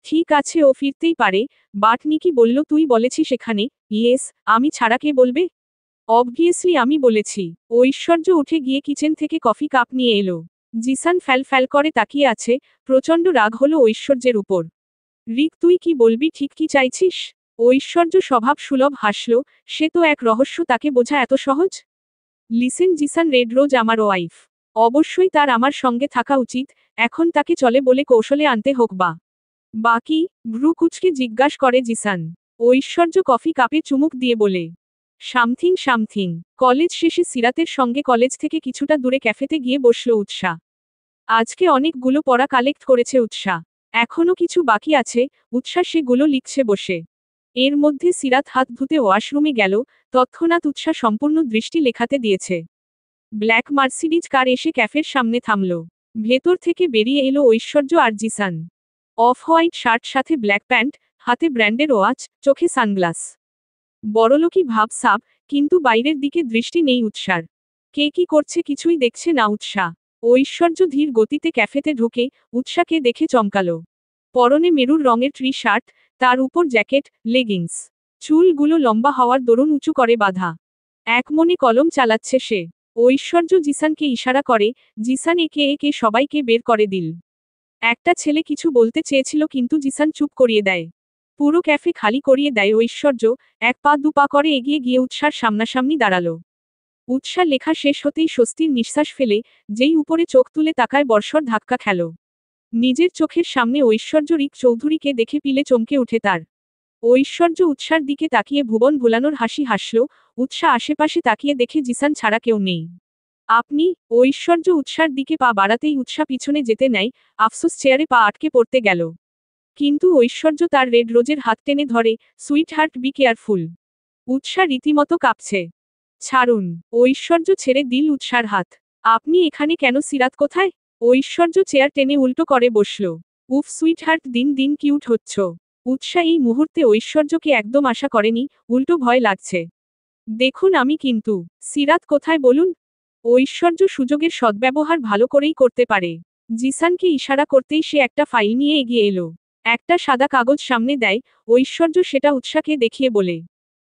ঠিক আছে ও ফিরতেই পারে, বাট নিকি বলল তুই বলেছিস সেখানে। ইয়েস, আমি ছাড়া কে বলবে? অবভিয়াসলি আমি বলেছি। ঐশ্বর্য উঠে গিয়ে কিচেন থেকে কফি কাপ নিয়ে এলো। জিসান ফ্যাল ফ্যাল করে তাকিয়ে আছে, প্রচণ্ড রাগ হলো ঐশ্বর্যের উপর। রিক তুই কি বলবি, ঠিক কি চাইছিস? ঐশ্বর্য স্বভাব সুলভ হাসল, সে তো এক রহস্য, তাকে বোঝা এত সহজ? লিসেন জিসান, রেড রোজ আমার ওয়াইফ। অবশ্যই তার আমার সঙ্গে থাকা উচিত, এখন তাকে চলে বলে কৌশলে আনতে হোক বা বাকি, ভ্রু কুচকে জিজ্ঞাস করে জিসান। ঐশ্বর্য কফি কাপে চুমুক দিয়ে বলে, সামথিং সামথিং। কলেজ শেষে সিরাতের সঙ্গে কলেজ থেকে কিছুটা দূরে ক্যাফেতে গিয়ে বসল উৎসা। আজকে অনেকগুলো পড়া কালেক্ট করেছে উৎসা। এখনো কিছু বাকি আছে, উৎসা সেগুলো লিখছে বসে। এর মধ্যে সিরাত হাত ধুতে ওয়াশরুমে গেল, তৎক্ষণাৎ উৎসা সম্পূর্ণ দৃষ্টি লেখাতে দিয়েছে। ব্ল্যাক মার্সিডিজ কার এসে ক্যাফের সামনে থামল। ভেতর থেকে বেরিয়ে এলো ঐশ্বর্য আর জিসান। অফ হোয়াইট শার্ট সাথে ব্ল্যাক প্যান্ট, হাতে ব্র্যান্ডের ওয়াচ, চোখে সানগ্লাস। বড়লোকি ভাব সাব, কিন্তু বাইরের দিকে দৃষ্টি নেই উৎসার। কে কি করছে কিছুই দেখছে না উৎসা। ঐশ্বর্য ধীর গতিতে ক্যাফেতে ঢুকে উৎসাকে দেখে চমকালো। পরনে মেরুর রঙের ট্রি শার্ট, তার উপর জ্যাকেট, লেগিংস। চুলগুলো লম্বা হওয়ার দরুন উঁচু করে বাঁধা। এক মনে কলম চালাচ্ছে সে। ঐশ্বর্য জিসানকে ইশারা করে, জিসান একে একে সবাইকে বের করে দিল। একটা ছেলে কিছু বলতে চেয়েছিল কিন্তু জিসান চুপ করিয়ে দেয়। পুরো ক্যাফে খালি করিয়ে দেয় ঐশ্বর্য, এক পা দু পা করে এগিয়ে গিয়ে উৎসার সামনাসামনি দাঁড়ালো। উৎসা লেখা শেষ হতেই স্বস্তির নিঃশ্বাস ফেলে, যেই উপরে চোখ তুলে তাকায় বর্ষর ধাক্কা খেল। নিজের চোখের সামনে ঐশ্বর্য রিক চৌধুরীকে দেখে পিলে চমকে উঠে তার। ঐশ্বর্য উৎসার দিকে তাকিয়ে ভুবন ভোলানোর হাসি হাসল, উৎসা আশেপাশে তাকিয়ে দেখে জিসান ছাড়া কেউ নেই। আপনি? ঐশ্বর্য উৎসার দিকে পা বাড়াতেই উৎসা পিছনে যেতে নেয়, আফসোস চেয়ারে পা আটকে পড়তে গেল। কিন্তু ঐশ্বর্য তার রেড রোজের হাত টেনে ধরে, সুইটহার্ট বি কেয়ারফুল। উৎসা রীতিমতো কাঁপছে। ছাড়ুন। ঐশ্বর্য ছেড়ে দিল উৎসার হাত। আপনি এখানে কেন, সিরাত কোথায়? ঐশ্বর্য চেয়ার টেনে উল্টো করে বসল। উফ সুইটহার্ট, দিন দিন কিউট হচ্ছ। উৎসা এই মুহূর্তে ঐশ্বর্যকে একদম আশা করেনি, উল্টো ভয় লাগছে। দেখুন আমি কিন্তু। সিরাত কোথায় বলুন? ঐশ্বর্য সুযোগের সদ্ব্যবহার ভালো করেই করতে পারে। জিসানকে ইশারা করতেই সে একটা ফাইল নিয়ে এগিয়ে এলো। একটা সাদা কাগজ সামনে দেয়, ঐশ্বর্য সেটা উৎসাকে দেখিয়ে বলে,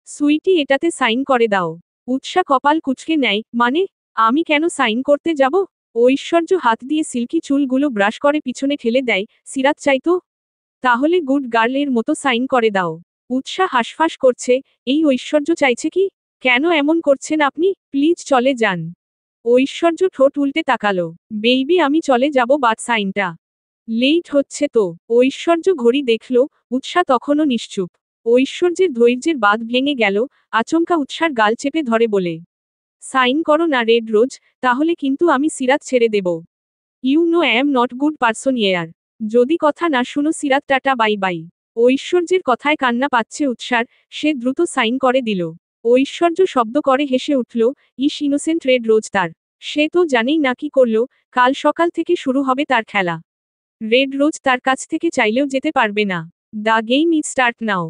সুইটি এটাতে সাইন করে দাও। উৎসা কপাল কুঁচকে নেয়, মানে? আমি কেন সাইন করতে যাব? ঐশ্বর্য হাত দিয়ে সিল্কি চুলগুলো ব্রাশ করে পিছনে ঠেলে দেয়, সিরাত চাইতো? তাহলে গুড গার্ল এর মতো সাইন করে দাও। উৎসা হাসফাস করছে, এই ঐশ্বর্য চাইছে কি? কেন এমন করছেন আপনি? প্লিজ চলে যান। ঐশ্বর্য ঠোঁট উল্টে তাকালো। বেইবি আমি চলে যাব, বাট সাইনটা লেট হচ্ছে তো। ঐশ্বর্য ঘড়ি দেখল, উৎসা তখনও নিশ্চুপ। ঐশ্বর্যের ধৈর্যের বাঁধ ভেঙে গেল, আচমকা উৎসার গাল চেপে ধরে বলে, সাইন করো না রেড রোজ, তাহলে কিন্তু আমি সিরাত ছেড়ে দেব। You know I am not good person ইয়ার। যদি কথা না শুনো সিরাত, টাটা বাই বাই। ঐশ্বর্যের কথায় কান্না পাচ্ছে উৎসার, সে দ্রুত সাইন করে দিল। ঐশ্বর্য শব্দ করে হেসে উঠল, ইস ইনোসেন্ট রেড রোজ তার। সে তো জানেই না কি করল, কাল সকাল থেকে শুরু হবে তার খেলা। রেড রোজ তার কাছ থেকে চাইলেও যেতে পারবে না। The game is start now.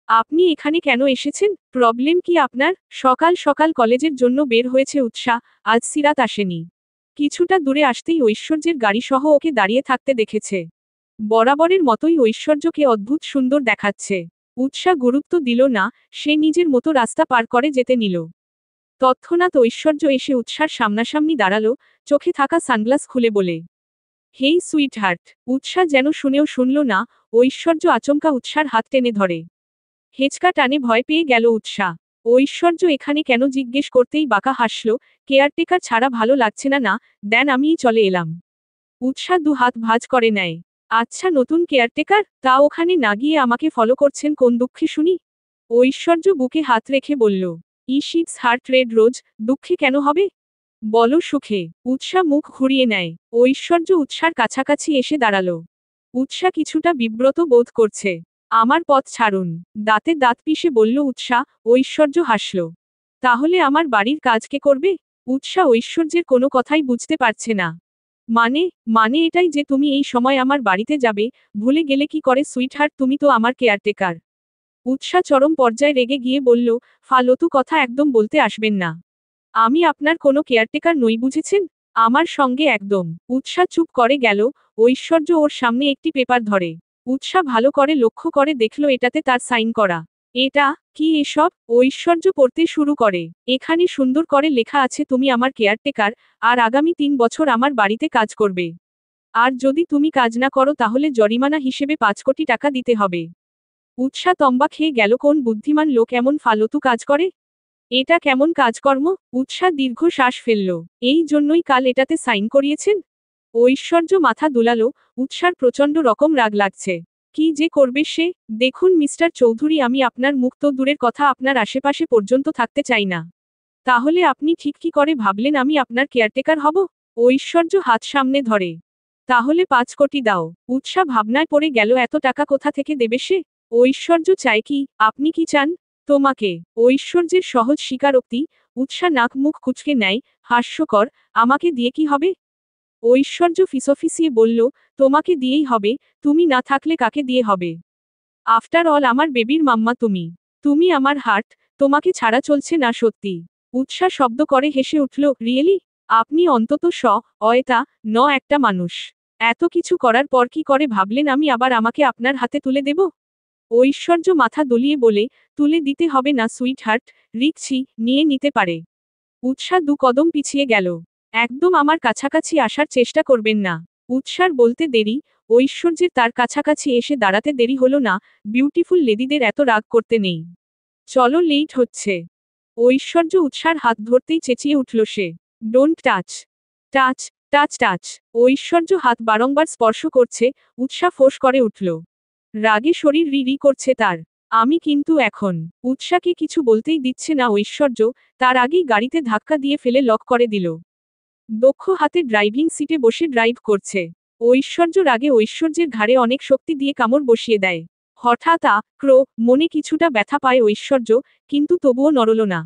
আপনি এখানে কেন এসেছেন? প্রবলেম কি আপনার? সকাল সকাল কলেজের জন্য বের হয়েছে উৎসাহ, আজ সিরাত আসেনি। কিছুটা দূরে আসতেই ঐশ্বর্যের গাড়িসহ ওকে দাঁড়িয়ে থাকতে দেখেছে। বরাবরের মতোই ঐশ্বর্যকে অদ্ভুত সুন্দর দেখাচ্ছে। উৎসাহ গুরুত্ব দিল না, সে নিজের মতো রাস্তা পার করে যেতে নিল। তৎক্ষণাৎ ঐশ্বর্য এসে উৎসার সামনাসামনি দাঁড়ালো, চোখে থাকা সানগ্লাস খুলে বলে, হেই সুইট হার্ট। উৎসাহ যেন শুনেও শুনল না, ঐশ্বর্য আচমকা উৎসার হাত টেনে ধরে। হেঁচকা টানে ভয় পেয়ে গেল উৎসাহ। ঐশ্বর্য এখানে কেন জিজ্ঞেস করতেই বাঁকা হাসল, কেয়ারটেকার ছাড়া ভালো লাগছে না না, দেন আমিই চলে এলাম। উৎসাহ দু হাত ভাঁজ করে নেয়। আচ্ছা নতুন কেয়ারটেকার, তা ওখানে না গিয়ে আমাকে ফলো করছেন কোন দুঃখে শুনি? ঐশ্বর্য বুকে হাত রেখে বলল, ইটস হার্ট রেড রোজ, দুঃখে কেন হবে? বলো সুখে। উৎসাহ মুখ ঘুরিয়ে নেয়। ঐশ্বর্য উৎসার কাছাকাছি এসে দাঁড়ালো। উৎসাহ কিছুটা বিব্রত বোধ করছে। আমার পথ ছাড়ুন। দাঁতে দাঁত পিষে বলল উৎসাহ। ঐশ্বর্য হাসল। তাহলে আমার বাড়ির কাজ কে করবে? উৎসাহ ঐশ্বর্যের কোনো কথাই বুঝতে পারছে না। মানে মানে এটাই যে তুমি এই সময় আমার বাড়িতে যাবে, ভুলে গেলে কি করে সুইটহার্ট, তুমি তো আমার কেয়ারটেকার। উৎসাহ চরম পর্যায়ে রেগে গিয়ে বলল, ফালতু কথা একদম বলতে আসবেন না। আমি আপনার কোনো কেয়ারটেকার নই, বুঝেছেন? আমার সঙ্গে একদম। উৎসাহ চুপ করে গেল। ঐশ্বর্য ওর সামনে একটি পেপার ধরে। উৎসাহ ভালো করে লক্ষ্য করে দেখল এটাতে তার সাইন করা। এটা কি এসব? ঐশ্বর্য পড়তে শুরু করে। এখানে সুন্দর করে লেখা আছে তুমি আমার কেয়ারটেকার, আর আগামী 3 বছর আমার বাড়িতে কাজ করবে। আর যদি তুমি কাজ না করো তাহলে জরিমানা হিসেবে 5 কোটি টাকা দিতে হবে। উৎসাহ তম্বা খেয়ে গেল, কোন বুদ্ধিমান লোক এমন ফালতু কাজ করে? এটা কেমন কাজকর্ম? উৎসাহ দীর্ঘ শ্বাস ফেলল। এই জন্যই কাল এটাতে সাইন করিয়েছেন? ঐশ্বর্য মাথা দুলালো। উৎসার প্রচণ্ড রকম রাগ লাগছে। কি যে করবে সে? দেখুন মিস্টার চৌধুরী, আমি আপনার মুখ তো দূরের কথা আপনার আশেপাশে পর্যন্ত থাকতে চাই না। তাহলে আপনি ঠিক কি করে ভাবলেন আমি আপনার কেয়ারটেকার হব? ঐশ্বর্য হাত সামনে ধরে। তাহলে 5 কোটি দাও। উৎসাহ ভাবনায় পড়ে গেল, এত টাকা কোথা থেকে দেবে সে? ঐশ্বর্য চায় কি? আপনি কি চান? তোমাকে। ঐশ্বর্যের সহজ স্বীকারোক্তি। উৎসাহ নাক মুখ কুঁচকে নেয়। হাস্যকর। আমাকে দিয়ে কি হবে? ঐশ্বর্য ফিসফিসিয়ে বলল, তোমাকে দিয়েই হবে, তুমি না থাকলে কাকে দিয়ে হবে? আফটার অল আমার বেবির মাম্মা তুমি। তুমি আমার হার্ট, তোমাকে ছাড়া চলছে না সত্যি। উৎসাহ শব্দ করে হেসে উঠল, রিয়েলি? আপনি অন্তত অয়তা একটা মানুষ। এত কিছু করার পর কি করে ভাবলেন আমি আবার আমাকে আপনার হাতে তুলে দেব? ঐশ্বর্য মাথা দলিয়ে বলে, তুলে দিতে হবে না সুইটহার্ট, রিকছি নিয়ে নিতে পারে। উৎসাহ 2 কদম পিছিয়ে গেল। একদম আমার কাছাকাছি আসার চেষ্টা করবেন না। উৎসার বলতে দেরি, ঐশ্বর্যের তার কাছাকাছি এসে দাঁড়াতে দেরি হলো না। বিউটিফুল লেডিদের এত রাগ করতে নেই। চলো, লেট হচ্ছে। ঐশ্বর্য উৎসার হাত ধরতেই চেঁচিয়ে উঠল সে। Don't touch. Touch, touch, touch. Aishwarya হাত বারংবার স্পর্শ করছে। উৎসাহ ফোঁস করে উঠল। রাগে শরীর রি করছে তার। আমি কিন্তু এখন। উৎসাকে কিছু বলতেই দিচ্ছে না ঐশ্বর্য, তার আগেই গাড়িতে ধাক্কা দিয়ে ফেলে লক করে দিল। দক্ষ হাতে ড্রাইভিং সিটে বসে ড্রাইভ করছে। ঐশ্বর্য রাগে ঐশ্বর্যের ঘাড়ে অনেক শক্তি দিয়ে কামড় বসিয়ে দেয়। হঠাৎ মনে কিছুটা ব্যথা পায় ঐশ্বর্য, কিন্তু তবুও নড়ল না।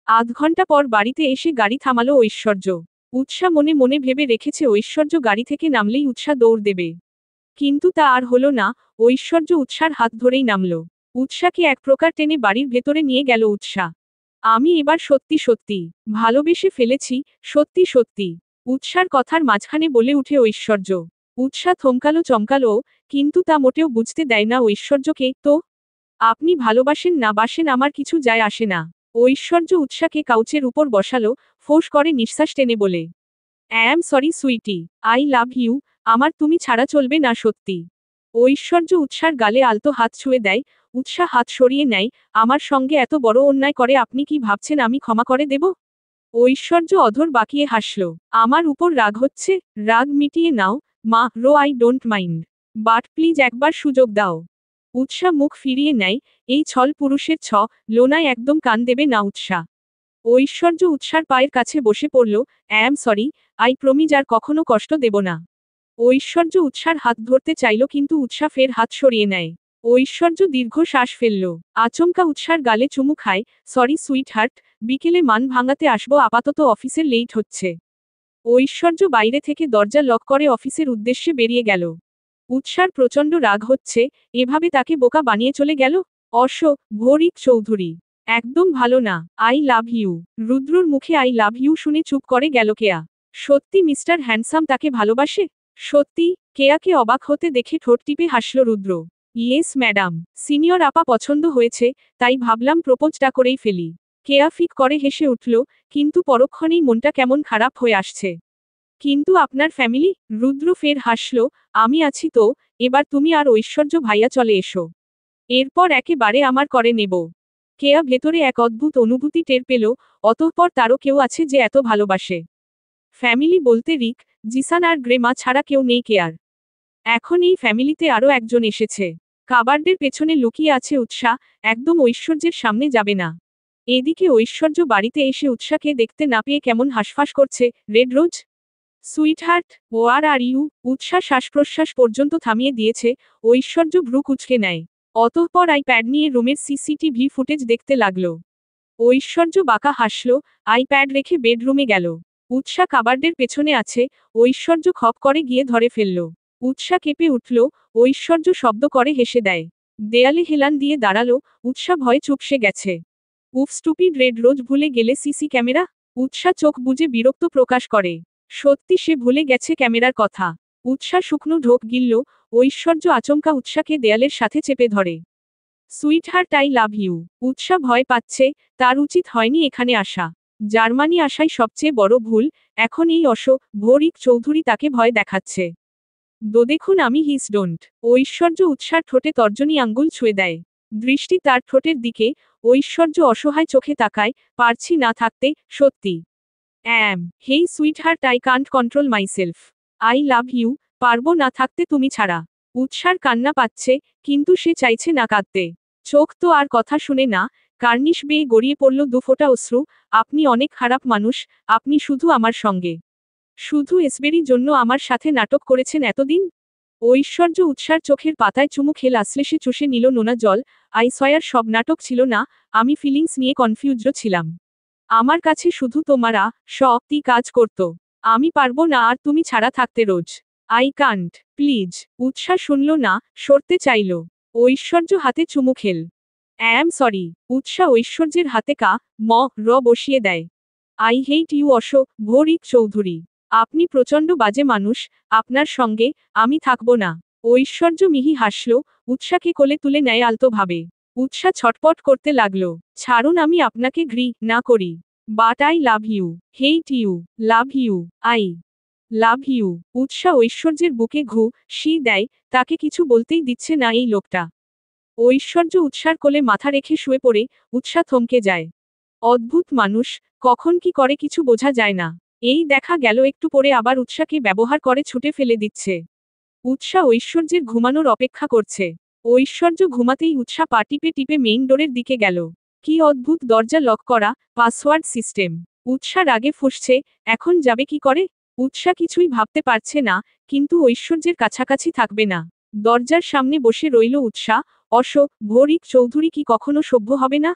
আধ ঘন্টা পর বাড়িতে এসে গাড়ি থামালো ঐশ্বর্য। উৎসাহ মনে মনে ভেবে রেখেছে ঐশ্বর্য গাড়ি থেকে নামলেই উৎসাহ দৌড় দেবে। কিন্তু তা আর হলো না। ঐশ্বর্য উৎসার হাত ধরেই নামল। উৎসাকে এক প্রকার টেনে বাড়ির ভেতরে নিয়ে গেল উৎসাহ। আমি এবার সত্যি সত্যি ভালোবেসে ফেলেছি, সত্যি সত্যি। উৎসার কথার মাঝখানে বলে উঠে ঐশ্বর্য। উৎসাহ থমকালো, চমকালো, কিন্তু তা মোটেও বুঝতে দেয় না ঐশ্বর্যকে। তো আপনি ভালোবাসেন না বাসেন আমার কিছু যায় আসে না। ঐশ্বর্য উৎসাকে কাউচের উপর বসালো, ফোঁস করে নিঃশ্বাস টেনে বলে, am sorry sweetie, I love you, আমার তুমি ছাড়া চলবে না সত্যি। ঐশ্বর্য উৎসার গালে আলতো হাত ছুঁয়ে দেয়। উৎসাহ হাত সরিয়ে নেয়। আমার সঙ্গে এত বড় অন্যায় করে আপনি কি ভাবছেন আমি ক্ষমা করে দেব? ঐশ্বর্য অধর বাঁকিয়ে হাসল। আমার উপর রাগ হচ্ছে? রাগ মিটিয়ে নাও মা, I don't mind. But please একবার সুযোগ দাও। উৎসাহ মুখ ফিরিয়ে নেয়। এই ছল পুরুষের লোনায় একদম কান দেবে না উৎসাহ। ঐশ্বর্য উৎসার পায়ের কাছে বসে পড়ল। অ্যাম সরি, আই প্রমিজ আর কখনো কষ্ট দেব না। ঐশ্বর্য উৎসার হাত ধরতে চাইল, কিন্তু উৎসাহ ফের হাত সরিয়ে নেয়। ঐশ্বর্য দীর্ঘ শ্বাস ফেলল। আচমকা উৎসার গালে চুমু খায়। সরি সুইটহার্ট, বিকেলে মান ভাঙাতে আসবো, আপাতত অফিসের লেট হচ্ছে। ঐশ্বর্য বাইরে থেকে দরজা লক করে অফিসের উদ্দেশ্যে বেরিয়ে গেল। উৎসার প্রচণ্ড রাগ হচ্ছে, এভাবে তাকে বোকা বানিয়ে চলে গেল। ভৌরিক চৌধুরী একদম ভালো না। I love you. রুদ্রর মুখে আই লাভ ইউ শুনে চুপ করে গেল কেয়া। সত্যি মিস্টার হ্যান্ডসাম তাকে ভালোবাসে? সত্যি? কেয়াকে অবাক হতে দেখে ঠোঁট টিপে হাসল রুদ্র। ইয়েস ম্যাডাম, সিনিয়র আপা পছন্দ হয়েছে, তাই ভাবলাম প্রপোজটা করেই ফেলি। কেয়া ফিক করে হেসে উঠল, কিন্তু পরক্ষণেই মনটা কেমন খারাপ হয়ে আসছে। কিন্তু আপনার ফ্যামিলি? রুদ্র ফের হাসল, আমি আছি তো, এবার তুমি আর ঐশ্বর্য ভাইয়া চলে এসো। এরপর একেবারে আমার করে নেব। কেয়া ভেতরে এক অদ্ভুত অনুভূতি টের পেল, অতঃপর তারও কেউ আছে যে এত ভালোবাসে। ফ্যামিলি বলতে রিক, জিসান আর গ্রেমা ছাড়া কেউ নেই কেয়ার। এখন এই ফ্যামিলিতে আরও একজন এসেছে। কাবার্ডের পেছনে লুকিয়ে আছে উৎসাহ, একদম ঐশ্বর্যের সামনে যাবে না। এদিকে ঐশ্বর্য বাড়িতে এসে উৎসাহকে দেখতে না পেয়ে কেমন হাঁসফাঁস করছে। Red rose, sweetheart, where are you? উৎসাহ শ্বাসপ্রশ্বাস পর্যন্ত থামিয়ে দিয়েছে। ঐশ্বর্য ভ্রু কুঁচকে নেয়। অতঃপর আইপ্যাড নিয়ে রুমের সিসিটিভি ফুটেজ দেখতে লাগল। ঐশ্বর্য বাঁকা হাসল, আইপ্যাড রেখে বেডরুমে গেল। উৎসাহ কাবার্ডের পেছনে আছে। ঐশ্বর্য খপ করে গিয়ে ধরে ফেলল। উৎসাহ কেঁপে উঠল। ঐশ্বর্য শব্দ করে হেসে দেয়। দেয়ালে হেলান দিয়ে দাঁড়ালো। উৎসাহ ভয়ে চুপসে গেছে। উফ স্টুপিড রেড রোজ, ভুলে গেলে সিসি ক্যামেরা? উৎসাহ চোখ বুজে বিরক্ত প্রকাশ করে। সত্যি সে ভুলে গেছে ক্যামেরার কথা। উৎসাহ শুকনো ঢোক গিলল। ঐশ্বর্য আচমকা উৎসাহকে দেয়ালের সাথে চেপে ধরে। Sweetheart I love you. উৎসাহ ভয় পাচ্ছে, তার উচিত হয়নি এখানে আসা। জার্মানি আসাই সবচেয়ে বড় ভুল। এখন এই ভৌরিক চৌধুরী তাকে ভয় দেখাচ্ছে। দেখুন আমি হিস ডোন্ট। ঐশ্বর্য উৎসার ঠোঁটে তর্জনী আঙ্গুল ছুঁয়ে দেয়। দৃষ্টি তার ঠোঁটের দিকে। ঐশ্বর্য অসহায় চোখে তাকায়, পারছি না থাকতে, সত্যি। Hey sweetheart, I can't control myself. I love you, পারবো না থাকতে তুমি ছাড়া। উৎসার কান্না পাচ্ছে, কিন্তু সে চাইছে না কাঁদতে। চোখ তো আর কথা শুনে না, কার্নিশ বেয়ে গড়িয়ে পড়ল দুফোঁটা অশ্রু। আপনি অনেক খারাপ মানুষ, আপনি শুধু আমার সঙ্গে, শুধু এসবেরই জন্য আমার সাথে নাটক করেছেন এতদিন। ঐশ্বর্য উৎসার চোখের পাতায় চুমু খেল আশ্লেষে চুষে নিল নোনা জল। আই সয়ার সব নাটক ছিল না, আমি ফিলিংস নিয়ে কনফিউজড ছিলাম। আমার কাছে শুধু তোমারা সত্যি কাজ করত। আমি পারবো না আর তুমি ছাড়া থাকতে রোজ। I can't, please. উৎসাহ শুনল না, সরতে চাইল। ঐশ্বর্য হাতে চুমু খেল। সরি। উৎসাহ ঐশ্বর্যের হাতে বসিয়ে দেয়। I hate you Bhourik Chowdhury. আপনি প্রচণ্ড বাজে মানুষ, আপনার সঙ্গে আমি থাকবো না। ঐশ্বর্য মিহি হাসল, উৎসাহকে কোলে তুলে নেয় আলতোভাবে। উৎসাহ ছটপট করতে লাগল। ছাড়ুন, আমি আপনাকে না করি। But I love you, hate you, love you, I love you. উৎসাহ ঐশ্বর্যের বুকে দেয়, তাকে কিছু বলতেই দিচ্ছে না এই লোকটা। ঐশ্বর্য উৎসার কোলে মাথা রেখে শুয়ে পড়ে। উৎসাহ থমকে যায়। অদ্ভুত মানুষ, কখন কি করে কিছু বোঝা যায় না। এই দেখা গেল একটু পরে আবার উৎসাহকে ব্যবহার করে ছুটে ফেলে দিচ্ছে। উৎসাহ ঐশ্বর্যের ঘুমানোর অপেক্ষা করছে। ঐশ্বর্য ঘুমাতেই উৎসাহ পা টিপে টিপে মেইন ডোরের দিকে গেল। কি অদ্ভুত, দরজা লক করা, পাসওয়ার্ড সিস্টেম। উৎসাহ রাগে ফুঁসছে, এখন যাবে কি করে? উৎসাহ কিছুই ভাবতে পারছে না, কিন্তু ঐশ্বর্যের কাছাকাছি থাকবে না। দরজার সামনে বসে রইল উৎসাহ। ভৌরিক চৌধুরী কি কখনো সভ্য হবে না?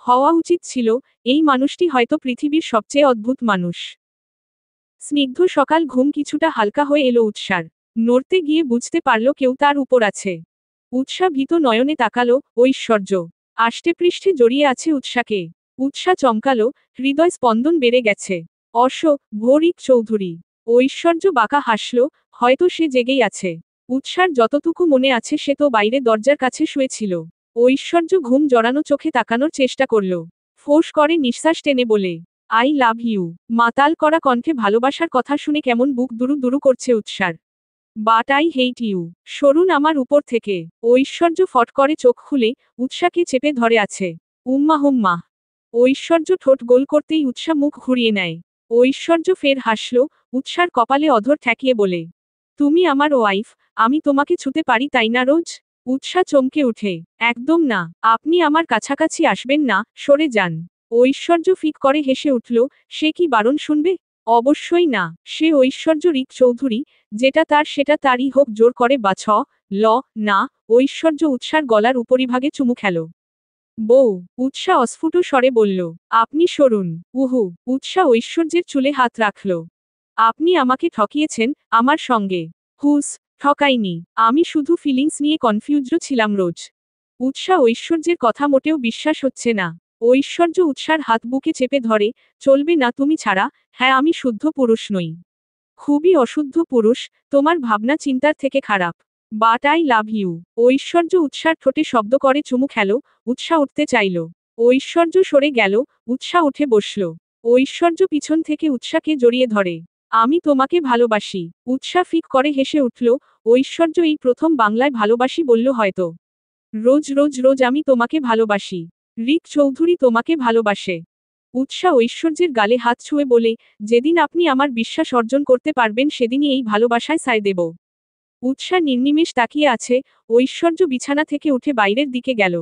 হওয়া উচিত ছিল। এই মানুষটি হয়তো পৃথিবীর সবচেয়ে অদ্ভুত মানুষ। স্নিগ্ধ সকাল ঘুম কিছুটা হালকা হয়ে এলো উৎসার। নড়তে গিয়ে বুঝতে পারল কেউ তার উপর আছে। উৎসাহ ভীত নয়নে তাকালো। ঐশ্বর্য আষ্টেপৃষ্ঠে জড়িয়ে আছে উৎসাহকে। উৎসাহ চমকালো, হৃদয় স্পন্দন বেড়ে গেছে। ভৌরিক চৌধুরী। ঐশ্বর্য বাঁকা হাসল, হয়তো সে জেগেই আছে। উৎসার যতটুকু মনে আছে সে তো বাইরে দরজার কাছে শুয়েছিল। ঐশ্বর্য ঘুম জড়ানো চোখে তাকানোর চেষ্টা করল। ফোঁস করে নিঃশ্বাস টেনে বলে, আই লাভ ইউ। মাতাল করা কণ্ঠে ভালোবাসার কথা শুনে কেমন বুক দুরু দুরু করছে উৎসার। But I hate you. সরুন আমার উপর থেকে। ঐশ্বর্য ফট করে চোখ খুলে উৎসাহকে চেপে ধরে আছে। হুম্মা। ঐশ্বর্য ঠোঁট গোল করতেই উৎসাহ মুখ ঘুরিয়ে নেয়। ঐশ্বর্য ফের হাসল, উৎসার কপালে অধর ঠেকিয়ে বলে, তুমি আমার ওয়াইফ, আমি তোমাকে ছুতে পারি তাই না রোজ? উৎসাহ চমকে উঠে, একদম না, আপনি আমার কাছাকাছি আসবেন না, সরে যান। ঐশ্বর্য ফিক করে হেসে উঠল, সে কি বারণ শুনবে? অবশ্যই না। সে ঐশ্বর্য রিক চৌধুরী, যেটা তার সেটা তারই হোক, জোর করে না। ঐশ্বর্য উৎসার গলার উপরিভাগে চুমু খেল। বউ। উৎসাহ অস্ফুট স্বরে বলল, আপনি সরুন। উৎসাহ ঐশ্বর্যের চুলে হাত রাখল। আপনি আমাকে ঠকিয়েছেন, আমার সঙ্গে। হুস, ঠকাইনি। আমি শুধু ফিলিংস নিয়ে কনফিউজড ছিলাম রোজ। উৎসা ঐশ্বর্যের কথা মোটেও বিশ্বাস হচ্ছে না। ঐশ্বর্য উৎসার হাত বুকে চেপে ধরে, চলবে না তুমি ছাড়া, হ্যাঁ আমি শুদ্ধ পুরুষ নই। খুবই অশুদ্ধ পুরুষ, তোমার ভাবনা চিন্তার থেকে খারাপ। But I love you. Aishwarya উৎসার ঠোঁটে শব্দ করে চুমু খেল, উৎসা উঠতে চাইল। ঐশ্বর্য সরে গেল, উৎসা উঠে বসল। ঐশ্বর্য পিছন থেকে উৎসাকে জড়িয়ে ধরে। আমি তোমাকে ভালোবাসি। উৎসা ফিক করে হেসে উঠল, ঐশ্বর্য এই প্রথম বাংলায় ভালোবাসি বলল হয়তো। রোজ রোজ রোজ আমি তোমাকে ভালোবাসি। রিক চৌধুরী তোমাকে ভালোবাসে। উৎসা ঐশ্বর্যের গালে হাত ছুঁয়ে বলে, যেদিন আপনি আমার বিশ্বাস অর্জন করতে পারবেন সেদিনই এই ভালোবাসায় সায় দেব। উৎসা নির্নিমেষ তাকিয়ে আছে, ঐশ্বর্য বিছানা থেকে উঠে বাইরের দিকে গেল।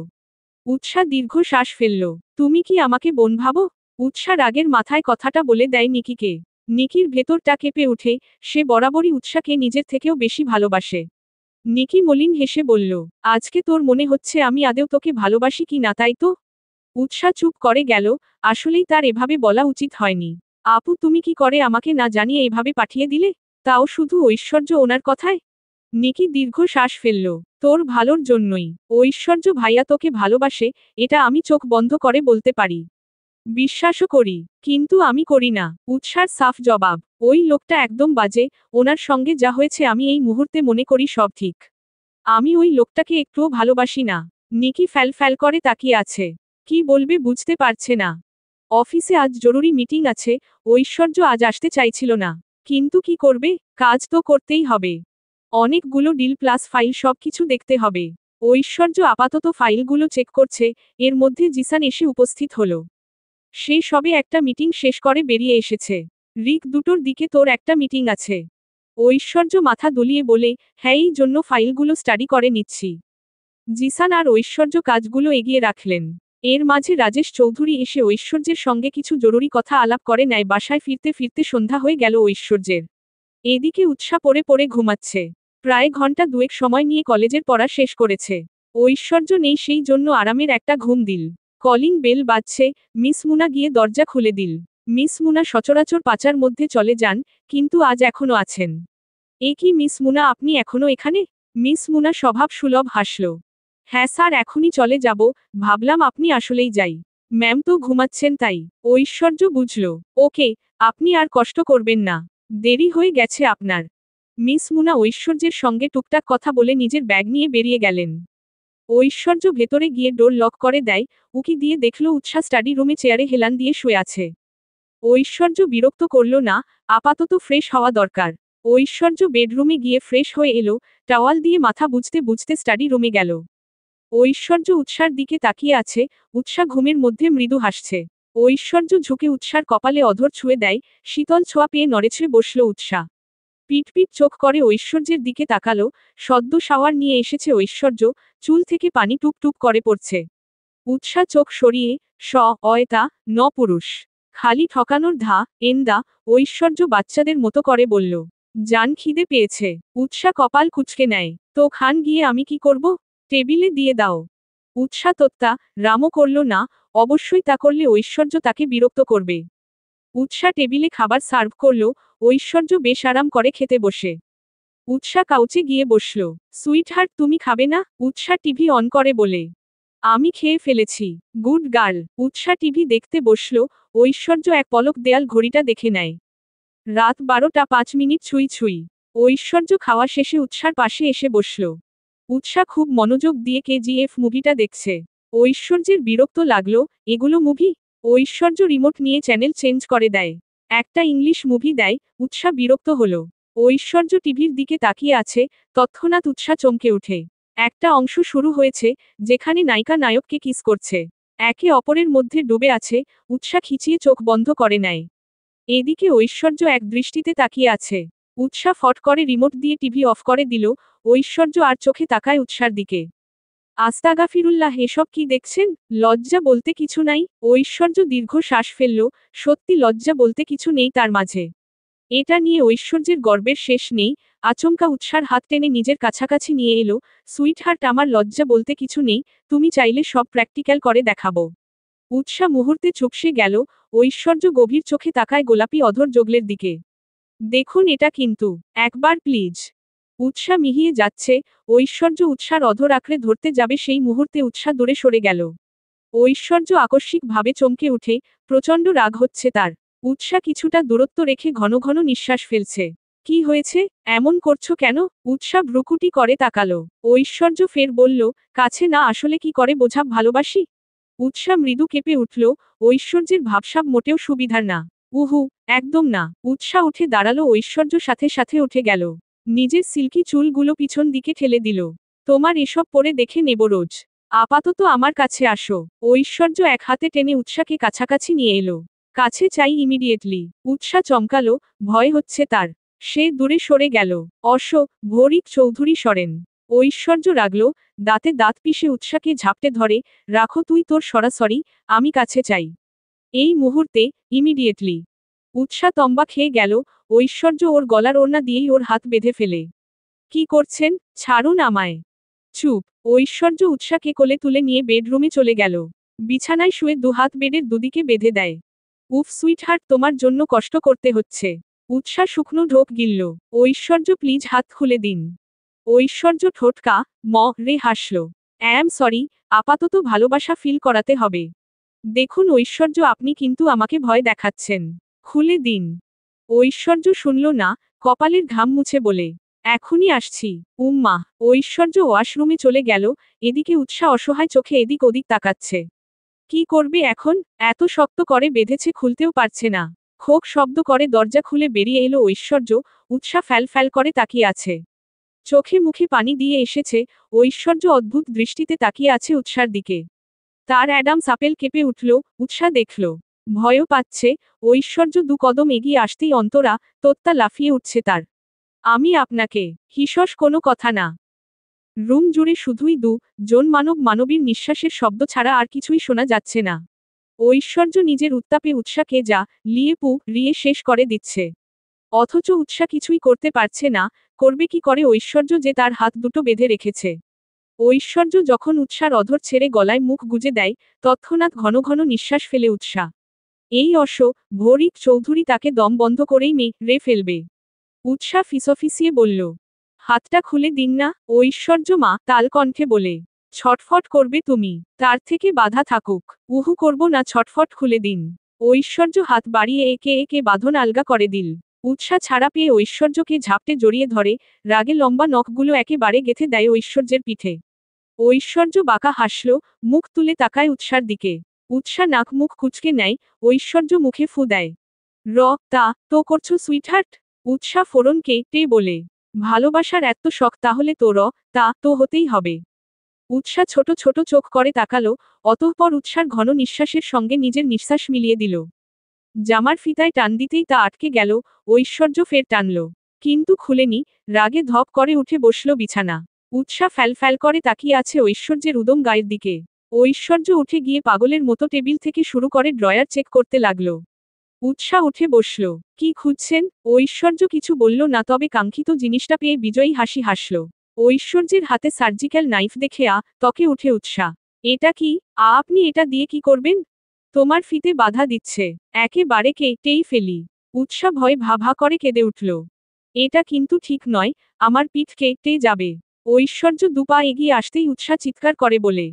উৎসা দীর্ঘ শ্বাস ফেলল। তুমি কি আমাকে বোন ভাবো? উৎসা রাগের মাথায় কথাটা বলে দেয় নিকিকে। নিকির ভেতরটা কেঁপে উঠে, সে বরাবরই উৎসাকে নিজের থেকেও বেশি ভালোবাসে। নিকি মলিন হেসে বলল, আজকে তোর মনে হচ্ছে আমি আদেও তোকে ভালোবাসি কি না তাই তো? উৎসা চুপ করে গেল, আসলেই তার এভাবে বলা উচিত হয়নি। আপু তুমি কি করে আমাকে না জানিয়ে এভাবে পাঠিয়ে দিলে? তাও শুধু ঐশ্বর্য ওনার কথায়? নিকি দীর্ঘ শ্বাস ফেলল। তোর ভালোর জন্যই। ঐশ্বর্য ভাইয়া তোকে ভালোবাসে, এটা আমি চোখ বন্ধ করে বলতে পারি। বিশ্বাসও করি, কিন্তু আমি করি না। উৎসার সাফ জবাব, ওই লোকটা একদম বাজে, ওনার সঙ্গে যা হয়েছে আমি এই মুহূর্তে মনে করি সব ঠিক। আমি ওই লোকটাকে একটুও ভালোবাসি না। নিকি ফ্যাল ফ্যাল করে তাকিয়ে আছে। কি বলবে বুঝতে পারছে না। অফিসে আজ জরুরি মিটিং আছে, ঐশ্বর্য আজ আসতে চাইছিল না। কিন্তু কি করবে, কাজ তো করতেই হবে। অনেকগুলো ডিল প্লাস ফাইল সবকিছু দেখতে হবে। ঐশ্বর্য আপাতত ফাইলগুলো চেক করছে, এর মধ্যে জিসান এসে উপস্থিত হলো। সে সবে একটা মিটিং শেষ করে বেরিয়ে এসেছে। রিক 2টোর দিকে তোর একটা মিটিং আছে। ঐশ্বর্য মাথা দুলিয়ে বলে, হ্যাঁ এই জন্য ফাইলগুলো স্টাডি করে নিচ্ছি। জিসান আর ঐশ্বর্য কাজগুলো এগিয়ে রাখলেন। এর মাঝে রাজেশ চৌধুরী এসে ঐশ্বর্যের সঙ্গে কিছু জরুরি কথা আলাপ করে নেয়। বাসায় ফিরতে ফিরতে সন্ধ্যা হয়ে গেল ঐশ্বর্যের। এদিকে উৎসা পড়ে পড়ে ঘুমাচ্ছে। প্রায় ঘন্টা দুয়েক সময় নিয়ে কলেজের পড়া শেষ করেছে। ঐশ্বর্য নেই সেই জন্য আরামের একটা ঘুম দিল। কলিং বেল বাজছে, মিস মুনা গিয়ে দরজা খুলে দিল। মিস মুনা সচরাচর পাচার মধ্যে চলে যান, কিন্তু আজ এখনো আছেন। এ কি মিস মুনা আপনি এখনো এখানে? মিস মুনা স্বভাব সুলভ হাসল। হ্যাঁ স্যার এখনই চলে যাব, ভাবলাম আপনি আসলেই যাই। ম্যাম তো ঘুমাচ্ছেন তাই। ঐশ্বর্য বুঝল। ওকে, আপনি আর কষ্ট করবেন না। দেরি হয়ে গেছে আপনার। মিস মুনা ঐশ্বর্যের সঙ্গে টুকটাক কথা বলে নিজের ব্যাগ নিয়ে বেরিয়ে গেলেন। ঐশ্বর্য ভেতরে গিয়ে ডোর লক করে দেয়, উকি দিয়ে দেখল উৎসা স্টাডি রুমে চেয়ারে হেলান দিয়ে শুয়ে আছে। ঐশ্বর্য বিরক্ত করল না, আপাতত ফ্রেশ হওয়া দরকার। ঐশ্বর্য বেডরুমে গিয়ে ফ্রেশ হয়ে এলো, টাওয়াল দিয়ে মাথা বুঝতে বুঝতে স্টাডি রুমে গেল। ঐশ্বর্য উৎসার দিকে তাকিয়ে আছে, উৎসা ঘুমের মধ্যে মৃদু হাসছে। ঐশ্বর্য ঝুঁকে উৎসার কপালে অধর ছুঁয়ে দেয়, শীতল ছোঁয়া পেয়ে নড়েছড়ে বসল উৎসা। পিট চোখ করে ঐশ্বর্যের দিকে তাকালো, সদ্য শাওয়ার নিয়ে এসেছে ঐশ্বর্য, চুল থেকে পানি টুপ টুপ করে পড়ছে। উৎসা চোখ সরিয়ে, অয়তা, ন পুরুষ। খালি ঠকানোর ধা, এন্দা, ঐশ্বর্য বাচ্চাদের মতো করে বলল। জান খিদে পেয়েছে। উৎসা কপাল কুঁচকে নেয়, তো খান গিয়ে আমি কি করব? টেবিলে দিয়ে দাও। উৎসা তোত্তা, রামও করল না, অবশ্যই তা করলে ঐশ্বর্য তাকে বিরক্ত করবে। উৎসা টেবিলে খাবার সার্ভ করল, ঐশ্বর্য বেশ আরাম করে খেতে বসে। উৎসা কাউচে গিয়ে বসল। সুইটহার্ট তুমি খাবে না? উৎসা টিভি অন করে বলে। আমি খেয়ে ফেলেছি। Good girl. উৎসা টিভি দেখতে বসল, ঐশ্বর্য এক পলক দেয়াল ঘড়িটা দেখে নেয়। রাত 12:05 ছুঁই ছুঁই। ঐশ্বর্য খাওয়া শেষে উৎসার পাশে এসে বসল। উৎসা খুব মনোযোগ দিয়ে কেজিএফ মুভিটা দেখছে। ঐশ্বর্যের বিরক্ত লাগলো, এগুলো মুভি? ঐশ্বর্য রিমোট নিয়ে চ্যানেল চেঞ্জ করে দেয়। একটা ইংলিশ মুভি দেয়, উৎসা বিরক্ত হলো। ঐশ্বর্য টিভির দিকে তাকিয়ে আছে, তৎক্ষণাৎ উৎসা চমকে উঠে। একটা অংশ শুরু হয়েছে, যেখানে নায়িকা নায়ককে কিস করছে। একে অপরের মধ্যে ডুবে আছে, উৎসা খিচিয়ে চোখ বন্ধ করে নেয়। এদিকে ঐশ্বর্য এক দৃষ্টিতে তাকিয়ে আছে। উৎসা ফট করে রিমোট দিয়ে টিভি অফ করে দিল, ঐশ্বর্য আর চোখে তাকায় উৎসার দিকে। আস্তাগাফিরুল্লাহ এসব কি দেখছেন? লজ্জা বলতে কিছু নাই? ঐশ্বর্য দীর্ঘ শ্বাস ফেলল, সত্যি লজ্জা বলতে কিছু নেই তার মাঝে। এটা নিয়ে ঐশ্বর্যের গর্বের শেষ নেই, আচমকা উৎসার হাত টেনে নিজের কাছাকাছি নিয়ে এলো, সুইটহার্ট আমার লজ্জা বলতে কিছু নেই, তুমি চাইলে সব প্র্যাকটিক্যাল করে দেখাবো। উৎসা মুহূর্তে চুপসে গেল, ঐশ্বর্য গভীর চোখে তাকায় গোলাপি অধর যোগলের দিকে। দেখুন এটা কিন্তু, একবার প্লিজ। উৎসা মিহিয়ে যাচ্ছে, ঐশ্বর্য উৎসার অধর আঁকড়ে ধরতে যাবে সেই মুহূর্তে উৎসা দূরে সরে গেল। ঐশ্বর্য আকস্মিকভাবে চমকে উঠে, প্রচণ্ড রাগ হচ্ছে তার। উৎসা কিছুটা দূরত্ব রেখে ঘন ঘন নিঃশ্বাস ফেলছে। কি হয়েছে, এমন করছো কেন? উৎসা ভ্রুকুটি করে তাকালো। ঐশ্বর্য ফের বলল, কাছে না আসলে কি করে বোঝা ভালোবাসি? উৎসা মৃদু কেঁপে উঠল, ঐশ্বর্যের ভাবসাব মোটেও সুবিধার না। উহু, একদম না। উৎসা উঠে দাঁড়ালো, ঐশ্বর্য সাথে সাথে উঠে গেল। নিজের সিল্কি চুলগুলো পিছন দিকে ঠেলে দিল। তোমার এসব পরে দেখে নেব রোজ। আপাতত আমার কাছে আসো। ঐশ্বর্য এক হাতে টেনে উৎসাকে কাছাকাছি নিয়ে এলো। কাছে চাই ইমিডিয়েটলি। উৎসা চমকালো, ভয় হচ্ছে তার। সে দূরে সরে গেল। ভৌরিক চৌধুরী সরেন। ঐশ্বর্য রাগল, দাঁতে দাঁত পিষে উৎসাকে ঝাপটে ধরে, রাখো তুই তোর সরাসরি, আমি কাছে চাই। এই মুহূর্তে, ইমিডিয়েটলি। উৎসা তম্বা খেয়ে গেল, ঐশ্বর্য ওর গলার ওড়না দিয়েই ওর হাত বেঁধে ফেলে। কি করছেন, ছাড়ুন আমায়। চুপ। ঐশ্বর্য উৎসাকে কোলে তুলে নিয়ে বেডরুমে চলে গেল। বিছানায় শুয়ে দুহাত বেডের দুদিকে বেঁধে দেয়। উফ সুইটহার্ট, তোমার জন্য কষ্ট করতে হচ্ছে। উৎসা শুকনো ঢোক গিলল। ঐশ্বর্য প্লিজ হাত খুলে দিন। ঐশ্বর্য ঠোঁটকা রে হাসল। সরি, আপাতত ভালোবাসা ফিল করাতে হবে। দেখুন ঐশ্বর্য, আপনি কিন্তু আমাকে ভয় দেখাচ্ছেন। খুলে দিন। ঐশ্বর্য শুনল না, কপালের ঘাম মুছে বলে, এখনই আসছি। উম্মা। ঐশ্বর্য ওয়াশরুমে চলে গেল, এদিকে উৎসা অসহায় চোখে এদিক ওদিক তাকাচ্ছে। কি করবে এখন? এত শক্ত করে বেঁধেছে, খুলতেও পারছে না। খোক শব্দ করে দরজা খুলে বেরিয়ে এলো ঐশ্বর্য। উৎসা ফ্যাল ফ্যাল করে তাকিয়ে আছে। চোখে মুখে পানি দিয়ে এসেছে। ঐশ্বর্য অদ্ভুত দৃষ্টিতে তাকিয়ে আছে উৎসার দিকে। তার অ্যাডামস আপেল কেঁপে উঠল। উৎসা দেখল, ভয়ও পাচ্ছে। ঐশ্বর্য দু কদম এগিয়ে আসতেই অন্তরা, তোত্তা লাফিয়ে উঠছে তার। আমি আপনাকে। হিসস, কোনো কথা না। রুম জুড়ে শুধুই জন মানবীর নিঃশ্বাসের শব্দ ছাড়া আর কিছুই শোনা যাচ্ছে না। ঐশ্বর্য নিজের উত্তাপে উৎসাকে রিয়ে শেষ করে দিচ্ছে। অথচ উৎসা কিছুই করতে পারছে না। করবে কি করে ঐশ্বর্য যে তার হাত দুটো বেঁধে রেখেছে। ঐশ্বর্য যখন উৎসার অধর ছেড়ে গলায় মুখ গুজে দেয়, তৎক্ষণাৎ ঘন ঘন নিঃশ্বাস ফেলে উৎসা। এই ভৌরিক চৌধুরী তাকে দম বন্ধ করেই রে ফেলবে। উৎসা ফিসফিসিয়ে বলল, হাতটা খুলে দিন না। ঐশ্বর্য তালকণ্ঠে বলে, ছটফট করবে তুমি? তার থেকে বাধা থাকুক। উহু করব না, ছটফট খুলে দিন। ঐশ্বর্য হাত বাড়িয়ে একে একে বাঁধন আলগা করে দিল। উৎসা ছাড়া পেয়ে ঐশ্বর্যকে ঝাপটে জড়িয়ে ধরে, রাগে লম্বা নখগুলো একেবারে গেঁথে দেয় ঐশ্বর্যের পিঠে। ঐশ্বর্য বাঁকা হাসল, মুখ তুলে তাকায় উৎসার দিকে। উৎসা নাক মুখ কুচকে নেয়, ঐশ্বর্য মুখে ফু দেয়। তো করছো সুইটহার্ট? উৎসা ফোড়নকে বলে, ভালোবাসার এত শখ তাহলে তো তো হতেই হবে। উৎসা ছোট ছোট চোখ করে তাকালো, অতঃপর উৎসার ঘন নিঃশ্বাসের সঙ্গে নিজের নিঃশ্বাস মিলিয়ে দিল। জামার ফিতায় টান দিতেই তা আটকে গেল। ঐশ্বর্য ফের টানল, কিন্তু খুলেনি। রাগে ধপ করে উঠে বসল বিছানা। উৎসা ফ্যাল ফ্যাল করে তাকিয়ে আছে ঐশ্বর্যের উদম গায়ের দিকে। ঐশ্বর্য উঠে গিয়ে পাগলের মতো টেবিল থেকে শুরু করে ড্রয়ার চেক করতে লাগল। উৎসা উঠে বসল। কি খুঁজছেন? ঐশ্বর্য কিছু বলল না, তবে কাঙ্ক্ষিত জিনিসটা পেয়ে বিজয়ী হাসি হাসল। ঐশ্বর্যের হাতে সার্জিক্যাল নাইফ দেখে ত্বকে উঠে উৎসা। এটা কি? আপনি এটা দিয়ে কি করবেন? তোমার ফিতে বাধা দিচ্ছে। একেবারে কেটেই ফেলি। উৎসা ভয় ভা করে কেঁদে উঠল। এটা কিন্তু ঠিক নয়, আমার পিঠ কেটে যাবে। ঐশ্বর্য দুপা এগিয়ে আসতেই উৎসা চিৎকার করে বলে,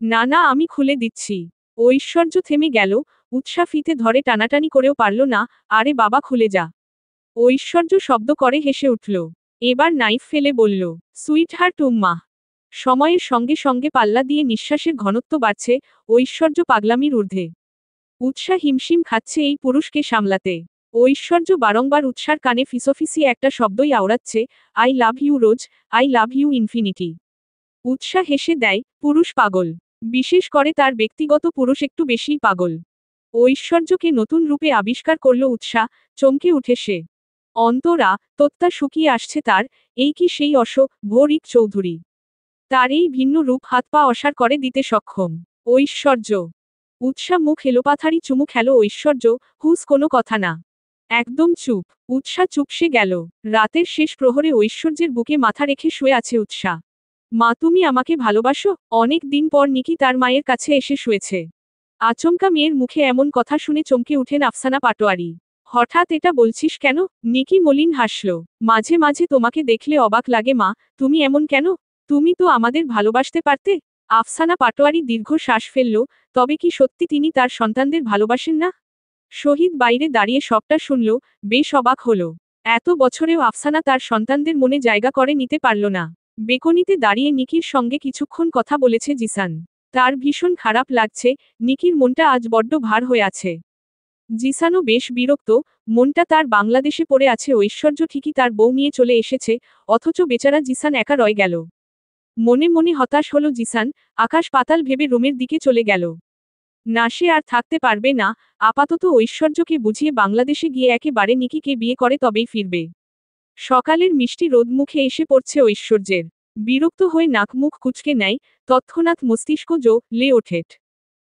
না না, আমি খুলে দিচ্ছি। ঐশ্বর্য থেমে গেল। উৎসা ফিতে ধরে টানাটানি করেও পারল না। আরে বাবা, খুলে যা। ঐশ্বর্য শব্দ করে হেসে উঠল। এবার নাইফ ফেলে বলল, সুইটহার্ট উম্মা। সময়ের সঙ্গে সঙ্গে পাল্লা দিয়ে নিঃশ্বাসের ঘনত্ব বাড়ছে। ঐশ্বর্য পাগলামির ঊর্ধ্বে। উৎসা হিমশিম খাচ্ছে এই পুরুষকে সামলাতে। ঐশ্বর্য বারংবার উৎসার কানে ফিসফিসিয়ে একটা শব্দই আওড়াচ্ছে, I love you rose, I love you infinity. Utsa হেসে দেয়, পুরুষ পাগল। বিশেষ করে তার ব্যক্তিগত পুরুষ একটু বেশিই পাগল। ঐশ্বর্যকে নতুন রূপে আবিষ্কার করল উৎসা, চমকে উঠে সে। অন্তরা, তোত্তা শুকিয়ে আসছে তার। এই কি সেই ভৌরিক চৌধুরী? তার এই ভিন্ন রূপ হাত পা অসাড় করে দিতে সক্ষম। ঐশ্বর্য। উৎসা মুখ এলোপাথারি চুমু খেল ঐশ্বর্য, হুস কোনো কথা না। একদম চুপ। উৎসা চুপসে গেল। রাতের শেষ প্রহরে ঐশ্বর্যের বুকে মাথা রেখে শুয়ে আছে উৎসা। মা, তুমি আমাকে ভালোবাসো? অনেক দিন পর নিকি তার মায়ের কাছে এসে শুয়েছে। আচমকা মেয়ের মুখে এমন কথা শুনে চমকে উঠেন আফসানা পাটোয়ারি। হঠাৎ এটা বলছিস কেন? নিকি মলিন হাসল। মাঝে মাঝে তোমাকে দেখলে অবাক লাগে মা, তুমি এমন কেন? তুমি তো আমাদের ভালোবাসতে পারতে। আফসানা পাটোয়ারি দীর্ঘ শ্বাস ফেলল, তবে কি সত্যি তিনি তার সন্তানদের ভালোবাসেন না? শহীদ বাইরে দাঁড়িয়ে সবটা শুনল, বেশ অবাক হল। এত বছরেও আফসানা তার সন্তানদের মনে জায়গা করে নিতে পারল না। বেকনিতে দাঁড়িয়ে নিকির সঙ্গে কিছুক্ষণ কথা বলেছে জিসান। তার ভীষণ খারাপ লাগছে, নিকির মনটা আজ বড্ড ভার হয়ে আছে। জিসানও বেশ বিরক্ত, মনটা তার বাংলাদেশে পড়ে আছে। ঐশ্বর্য ঠিকই তার বউ নিয়ে চলে এসেছে, অথচ বেচারা জিসান একা রয়ে গেল। মনে মনে হতাশ হল জিসান, আকাশ পাতাল ভেবে রুমের দিকে চলে গেল। না, সে আর থাকতে পারবে না, আপাতত ঐশ্বর্যকে বুঝিয়ে বাংলাদেশে গিয়ে একেবারে নিকিকে বিয়ে করে তবেই ফিরবে। সকালের মিষ্টি রোদ মুখে এসে পড়ছে ঐশ্বর্যের। বিরক্ত হয়ে নাক মুখ কুঁচকে নেয়, তৎক্ষণাৎ মস্তিষ্ক জ্বলে ওঠে।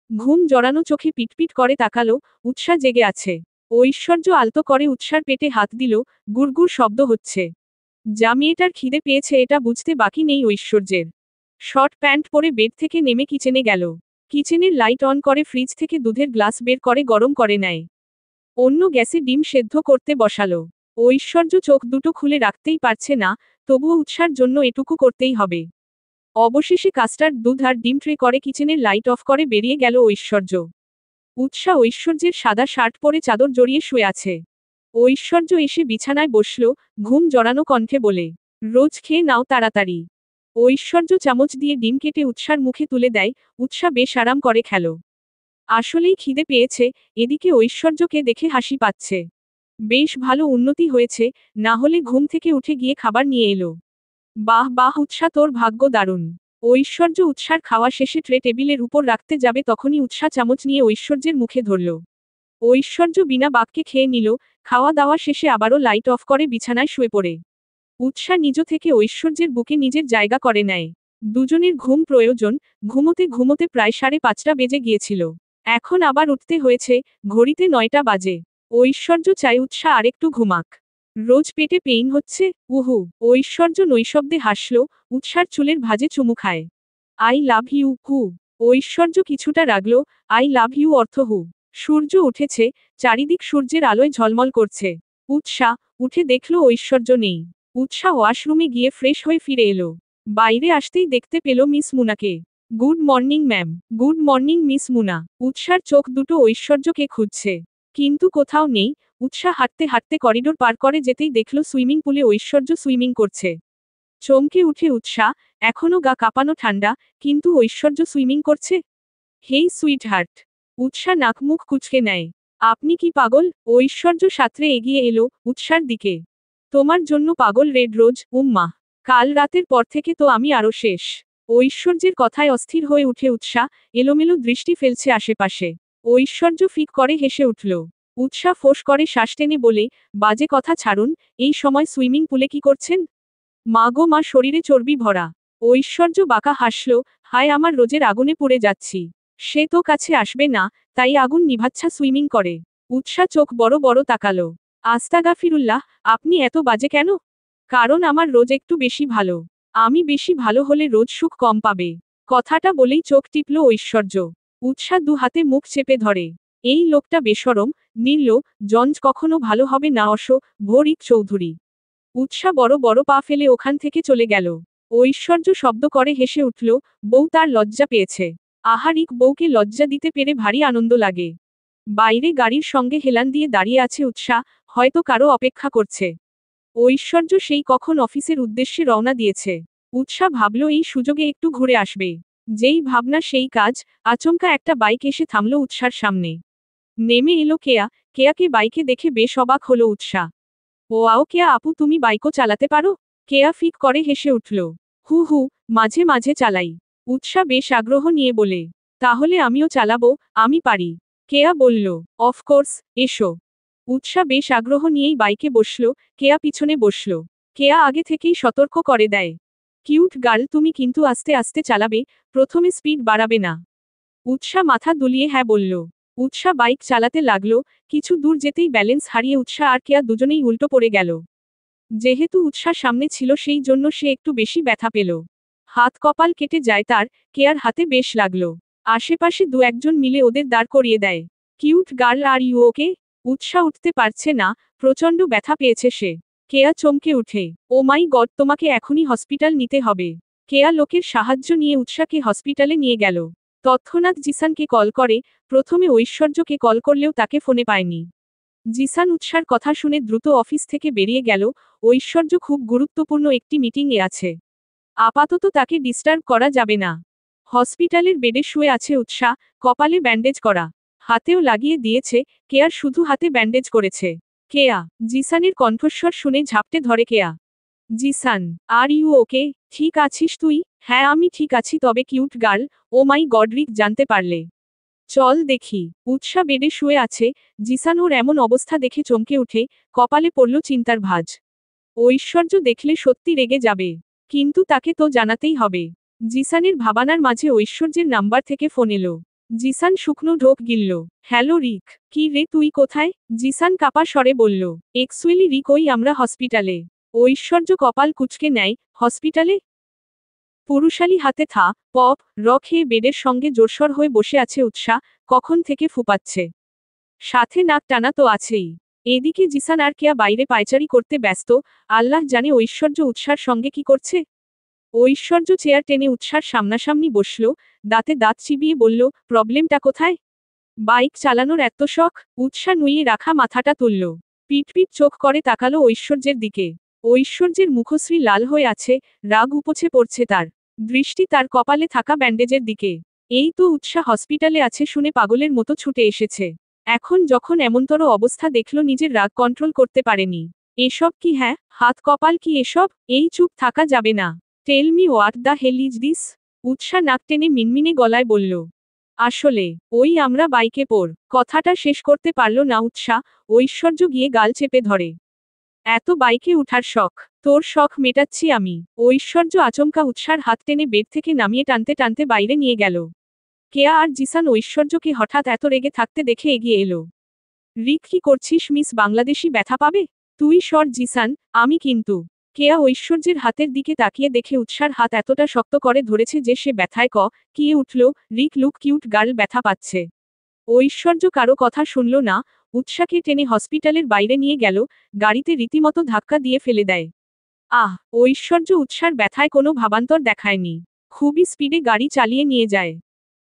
ঘুম জড়ানো চোখে পিটপিট করে তাকালো, উৎসা জেগে আছে। ঐশ্বর্য আলতো করে উৎসার পেটে হাত দিল, গুড়গুড় শব্দ হচ্ছে। যা মেয়েটার খিদে পেয়েছে এটা বুঝতে বাকি নেই ঐশ্বর্যের। শর্ট প্যান্ট পরে বেড থেকে নেমে কিচেনে গেল। কিচেনের লাইট অন করে ফ্রিজ থেকে দুধের গ্লাস বের করে গরম করে নেয়। অন্য গ্যাসে ডিম সেদ্ধ করতে বসালো। ঐশ্বর্য চোখ দুটো খুলে রাখতেই পারছে না, তবুও উৎসার জন্য এটুকু করতেই হবে। অবশেষে কাস্টার্ড দুধ আর ডিম ট্রে করে কিচেনের লাইট অফ করে বেরিয়ে গেল ঐশ্বর্য। উৎসা ঐশ্বর্যের সাদা শার্ট পরে চাদর জড়িয়ে শুয়ে আছে। ঐশ্বর্য এসে বিছানায় বসল, ঘুম জড়ানো কণ্ঠে বলে, রোজ খেয়ে নাও তাড়াতাড়ি। ঐশ্বর্য চামচ দিয়ে ডিম কেটে উৎসার মুখে তুলে দেয়, উৎসা বেশ আরাম করে খেল। আসলেই খিদে পেয়েছে, এদিকে ঐশ্বর্যকে দেখে হাসি পাচ্ছে। বেশ ভালো উন্নতি হয়েছে, না হলে ঘুম থেকে উঠে গিয়ে খাবার নিয়ে এলো। বাহ বাহ উৎসা, তোর ভাগ্য দারুণ। ঐশ্বর্য উৎসার খাওয়া শেষে ট্রে টেবিলের উপর রাখতে যাবে তখনই উৎসা চামচ নিয়ে ঐশ্বর্যের মুখে ধরল। ঐশ্বর্য বিনা বাক্যে খেয়ে নিল, খাওয়া দাওয়া শেষে আবারও লাইট অফ করে বিছানায় শুয়ে পড়ে। উৎসা নিজ থেকে ঐশ্বর্যের বুকে নিজের জায়গা করে নেয়। দুজনের ঘুম প্রয়োজন, ঘুমোতে ঘুমোতে প্রায় 5:30 বেজে গিয়েছিল। এখন আবার উঠতে হয়েছে, ঘড়িতে 9টা বাজে। ঐশ্বর্য চায় উৎসা আরেকটু ঘুমাক। রোজ পেটে পেইন হচ্ছে, উহু। ঐশ্বর্য নৈশব্দে হাসল, উৎসার চুলের ভাঁজে চুমু খায়। আই লাভ ইউ, হু। ঐশ্বর্য কিছুটা রাগল, আই লাভ ইউ অর্থ হু। সূর্য উঠেছে, চারিদিক সূর্যের আলোয় ঝলমল করছে। উৎসা উঠে দেখল ঐশ্বর্য নেই। উৎসা ওয়াশরুমে গিয়ে ফ্রেশ হয়ে ফিরে এলো। বাইরে আসতেই দেখতে পেল miss Muna. Good morning ma'am. Good morning miss Muna. উৎসার চোখ দুটো ঐশ্বর্যকে খুঁজছে, কিন্তু কোথাও নেই। উৎসা হাঁটতে হাঁটতে করিডোর পার করে যেতেই দেখল সুইমিং পুলে ঐশ্বর্য সুইমিং করছে। চমকে উঠে উৎসা, এখনো গা কাঁপানো ঠান্ডা, কিন্তু ঐশ্বর্য সুইমিং করছে। হেই সুইট হার্ট। উৎসা নাক মুখ কুঁচকে নেয়। আপনি কি পাগল? ঐশ্বর্য সাঁতরে এগিয়ে এলো উৎসার দিকে। তোমার জন্য পাগল রেড রোজ, উম্মা। কাল রাতের পর থেকে তো আমি আরো শেষ। ঐশ্বর্যের কথায় অস্থির হয়ে উঠে উৎসা, এলোমেলো দৃষ্টি ফেলছে আশেপাশে। ঐশ্বর্য ফিক করে হেসে উঠল। উৎসা ফোঁস করে শ্বাস টেনে বলে, বাজে কথা ছাড়ুন, এই সময় সুইমিং পুলে কি করছেন? মা গো মা, শরীরে চর্বি ভরা। ঐশ্বর্য বাঁকা হাসল, হায় আমার রোজের আগুনে পুড়ে যাচ্ছি। সে তো কাছে আসবে না, তাই আগুন নিভাচ্ছা সুইমিং করে। উৎসা চোখ বড় বড় তাকালো। আস্তাগাফিরুল্লাহ, আপনি এত বাজে কেন? কারণ আমার রোজ একটু বেশি ভালো। আমি বেশি ভালো হলে রোজ সুখ কম পাবে। কথাটা বলেই চোখ টিপল ঐশ্বর্য। উৎসা দু হাতে মুখ চেপে ধরে। এই লোকটা বেশরম, নির্লজ্জ, জঞ্জ কখনো ভালো হবে না। ভোরিক চৌধুরী। উৎসা বড় বড় পা ফেলে ওখান থেকে চলে গেল। ঐশ্বর্য শব্দ করে হেসে উঠল, বউ তার লজ্জা পেয়েছে। আহারিক বউকে লজ্জা দিতে পেরে ভারী আনন্দ লাগে। বাইরে গাড়ির সঙ্গে হেলান দিয়ে দাঁড়িয়ে আছে উৎসা, হয়তো কারো অপেক্ষা করছে। ঐশ্বর্য সেই কখন অফিসের উদ্দেশ্যে রওনা দিয়েছে। উৎসা ভাবল এই সুযোগে একটু ঘুরে আসবে। যেই ভাবনা সেই কাজ, আচমকা একটা বাইক এসে থামল উৎসার সামনে। নেমে এলো কেয়া। কেয়াকে বাইকে দেখে বেশ অবাক হলো উৎসা। ওয়াও কেয়া আপু, তুমি বাইকও চালাতে পারো? কেয়া ফিক করে হেসে উঠল। হু হু, মাঝে মাঝে চালাই। উৎসা বেশ আগ্রহ নিয়ে বলে, তাহলে আমিও চালাবো, আমি পারি। কেয়া বলল, অফকোর্স, এসো। উৎসা বেশ আগ্রহ নিয়েই বাইকে বসল, কেয়া পিছনে বসল। কেয়া আগে থেকেই সতর্ক করে দেয়, কিউট গার্ল তুমি কিন্তু আস্তে আস্তে চালাবে, প্রথমে স্পিড বাড়াবে না। উৎসা মাথা দুলিয়ে হ্যাঁ বলল। উৎসা বাইক চালাতে লাগলো, কিছু দূর যেতেই ব্যালেন্স হারিয়ে উৎসা আর কেয়া দুজনেই উল্টো পড়ে গেল। যেহেতু উৎসা সামনে ছিল সেই জন্য সে একটু বেশি ব্যথা পেল। হাত কপাল কেটে যায় তার, কেয়ার হাতে বেশ লাগলো। আশেপাশে দু একজন মিলে ওদের দাঁড় করিয়ে দেয়। Cute girl are you okay? Utsa উঠতে পারছে না, প্রচণ্ড ব্যথা পেয়েছে সে। কেয়া চমকে উঠে, ও মাই গড, তোমাকে এখনই হসপিটাল নিতে হবে। কেয়া লোকের সাহায্য নিয়ে উৎসাকে হসপিটালে নিয়ে গেল। তৎক্ষণাৎ জিসানকে কল করে, প্রথমে ঐশ্বর্যকে কল করলেও তাকে ফোনে পায়নি। জিসান উৎসার কথা শুনে দ্রুত অফিস থেকে বেরিয়ে গেল। ঐশ্বর্য খুব গুরুত্বপূর্ণ একটি মিটিংয়ে আছে, আপাতত তাকে ডিস্টার্ব করা যাবে না। হসপিটালের বেডে শুয়ে আছে উৎসা, কপালে ব্যান্ডেজ করা, হাতেও লাগিয়ে দিয়েছে। কেয়ার শুধু হাতে ব্যান্ডেজ করেছে। কেয়া, জিসানের কণ্ঠস্বর শুনে ঝাপটে ধরে কেয়া। জিসান, আর ইউ ওকে? ঠিক আছিস তুই? হ্যাঁ আমি ঠিক আছি, তবে কিউট গার্ল, ও মাই গড রিক জানতে পারলে? চল দেখি। উৎসা বেডে শুয়ে আছে, জিসান ওর এমন অবস্থা দেখে চমকে উঠে, কপালে পড়ল চিন্তার ভাঁজ। ঐশ্বর্য দেখলে সত্যি রেগে যাবে, কিন্তু তাকে তো জানাতেই হবে। জিসানের ভাবানার মাঝে ঐশ্বর্যের নাম্বার থেকে ফোন এলো। জিসান শুকনো ঢোক গিলল। হ্যালো রিক, কি রে তুই কোথায়? জিসান কাপা স্বরে বলল। এক্সুয়ালি রিক, ওই আমরা হসপিটালে। ঐশ্বর্য কপাল কুঁচকে নেয়, হসপিটালে? পুরুষালী হাতে থা পপ র খেয়ে বেডের সঙ্গে জোরসর হয়ে বসে আছে উৎসা, কখন থেকে ফুপাচ্ছে, সাথে নাক টানা তো আছেই। এদিকে জিসান আর কেয়া বাইরে পায়চারি করতে ব্যস্ত, আল্লাহ জানে ঐশ্বর্য উৎসার সঙ্গে কি করছে। ঐশ্বর্য চেয়ার টেনে উৎসার সামনাসামনি বসল, দাঁতে দাঁত চিবিয়ে বলল, প্রবলেমটা কোথায়? বাইক চালানোর এত শখ? উৎসা নুইয়ে রাখা মাথাটা তুলল, পিটপিট চোখ করে তাকালো ঐশ্বর্যের দিকে। ঐশ্বর্যের মুখশ্রী লাল হয়ে আছে, রাগ উপচে পড়ছে তার। দৃষ্টি তার কপালে থাকা ব্যান্ডেজের দিকে। এই তো উৎসা হসপিটালে আছে শুনে পাগলের মতো ছুটে এসেছে। এখন যখন এমনতর অবস্থা দেখল, নিজের রাগ কন্ট্রোল করতে পারেনি। এসব কি? হ্যাঁ, হাত কপাল কি এসব? এই চুপ থাকা যাবে না। Tell me what the hell is this? Utsa নাক টেনে মিনমিনে গলায় বলল। আসলে, ওই আমরা বাইকে পড়। কথাটা শেষ করতে পারল না উৎসা, ঐশ্বর্য গিয়ে গাল চেপে ধরে। এত বাইকে উঠার শখ? তোর শখ মেটাচ্ছি আমি। ঐশ্বর্য আচমকা উৎসার হাত টেনে বেড থেকে নামিয়ে টানতে টানতে বাইরে নিয়ে গেল। কেয়া আর জিসান ঐশ্বর্যকে হঠাৎ এত রেগে থাকতে দেখে এগিয়ে এলো। রিক, কি করছিস? মিস বাংলাদেশি ব্যথা পাবে। তুই সর জিসান, আমি কিন্তু। কেয়া ঐশ্বর্যের হাতের দিকে তাকিয়ে দেখে উৎসার হাত এতটা শক্ত করে ধরেছে যে সে ব্যথায় কিয়ে উঠল। রিক, লুক কিউট গার্ল ব্যথা পাচ্ছে। ঐশ্বর্য কারো কথা শুনল না, উৎসাকে টেনে হসপিটালের বাইরে নিয়ে গেল, গাড়িতে রীতিমতো ধাক্কা দিয়ে ফেলে দেয়। ঐশ্বর্য উৎসার ব্যথায় কোনো ভাবান্তর দেখায়নি, খুবই স্পিডে গাড়ি চালিয়ে নিয়ে যায়।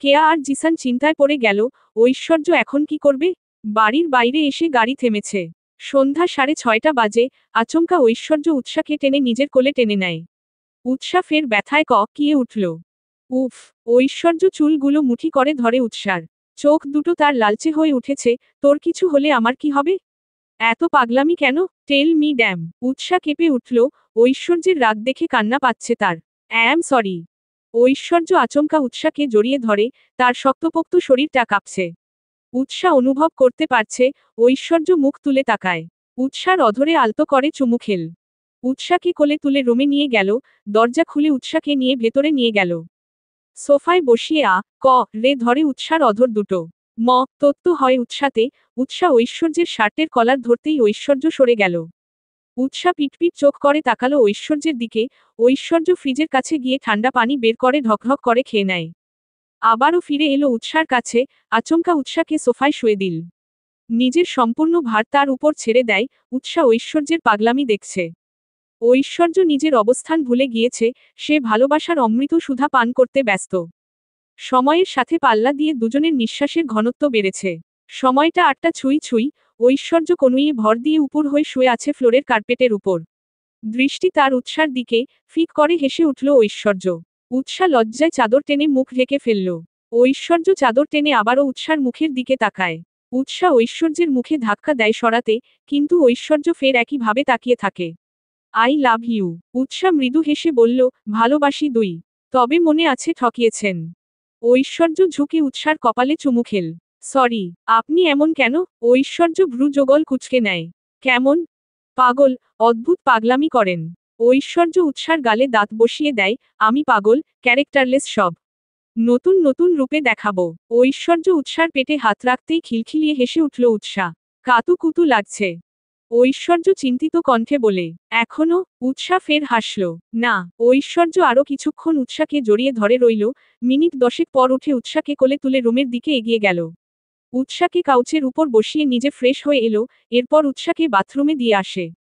কেয়া আর জিসান চিন্তায় পড়ে গেল, ঐশ্বর্য এখন কি করবে? বাড়ির বাইরে এসে গাড়ি থেমেছে। সন্ধ্যা 6:30 বাজে, আচমকা ঐশ্বর্য উৎসাকে টেনে নিজের কোলে টেনে নেয়। উৎসা ফের ব্যথায় কিয়ে উঠল। উফ! ঐশ্বর্য চুলগুলো মুঠি করে ধরে উৎসার। চোখ দুটো তার লালচে হয়ে উঠেছে। তোর কিছু হলে আমার কি হবে? এত পাগলামি কেন? Tell me damn! উৎসা কেঁপে উঠল, ঐশ্বর্যের রাগ দেখে কান্না পাচ্ছে তার। Am sorry. ঐশ্বর্য আচমকা উৎসাকে জড়িয়ে ধরে, তার শক্তপোক্ত শরীরটা কাঁপছে। উৎসা অনুভব করতে পারছে, ঐশ্বর্য মুখ তুলে তাকায়। উৎসার অধরে আলতো করে চুমু খেল। উৎসাকে কোলে তুলে রুমে নিয়ে গেল, দরজা খুলে উৎসাকে নিয়ে ভেতরে নিয়ে গেল। সোফায় বসিয়ে রে ধরে উৎসার অধর দুটো। তত্ত্ব হয় উৎসাতে। উৎসা ঐশ্বর্যের শার্টের কলার ধরতেই ঐশ্বর্য সরে গেল। উৎসা পিটপিট চোখ করে তাকালো ঐশ্বর্যের দিকে। ঐশ্বর্য ফ্রিজের কাছে গিয়ে ঠান্ডা পানি বের করে ঢকঢক করে খেয়ে নেয়। আবারও ফিরে এলো উৎসার কাছে, আচমকা উৎসাকে সোফায় শুয়ে দিল। নিজের সম্পূর্ণ ভার তার উপর ছেড়ে দেয়। উৎসা ঐশ্বর্যের পাগলামি দেখছে। ঐশ্বর্য নিজের অবস্থান ভুলে গিয়েছে, সে ভালোবাসার অমৃত সুধা পান করতে ব্যস্ত। সময়ের সাথে পাল্লা দিয়ে দুজনের নিঃশ্বাসের ঘনত্ব বেড়েছে। সময়টা 8টা ছুঁই ছুঁই। ঐশ্বর্য কনুইয়ে ভর দিয়ে উপর হয়ে শুয়ে আছে ফ্লোরের কার্পেটের উপর। দৃষ্টি তার উৎসার দিকে, ফিক করে হেসে উঠল ঐশ্বর্য। উৎসা লজ্জায় চাদর টেনে মুখ ঢেকে ফেলল। ঐশ্বর্য চাদর টেনে আবারও উৎসার মুখের দিকে তাকায়। উৎসা ঐশ্বর্যের মুখে ধাক্কা দেয় সরাতে, কিন্তু ঐশ্বর্য ফের একইভাবে তাকিয়ে থাকে। I love you. উৎসা মৃদু হেসে বলল, ভালোবাসি দুই। তবে মনে আছে ঠকিয়েছেন। ঐশ্বর্য ঝুঁকে উৎসার কপালে চুমু খেল। সরি। আপনি এমন কেন? ঐশ্বর্য ভ্রু যোগল কুঁচকে নেয়। কেমন পাগল, অদ্ভুত পাগলামি করেন। ঐশ্বর্য উৎসার গালে দাঁত বসিয়ে দেয়। আমি পাগল, ক্যারেক্টারলেস সব। নতুন নতুন রূপে দেখাবো। ঐশ্বর্য উৎসার পেটে হাত রাখতেই খিলখিলিয়ে হেসে উঠল উৎসা। কাতুকুতু লাগছে। ঐশ্বর্য চিন্তিত কণ্ঠে বলে। এখনো? উৎসা ফের হাসল। না। ঐশ্বর্য আরও কিছুক্ষণ উৎসাকে জড়িয়ে ধরে রইল। মিনিট 10 পর উঠে উৎসাকে কোলে তুলে রুমের দিকে এগিয়ে গেল। উৎসাকে কাউচের উপর বসিয়ে নিজে ফ্রেশ হয়ে এলো, এরপর উৎসাকে বাথরুমে দিয়ে আসে।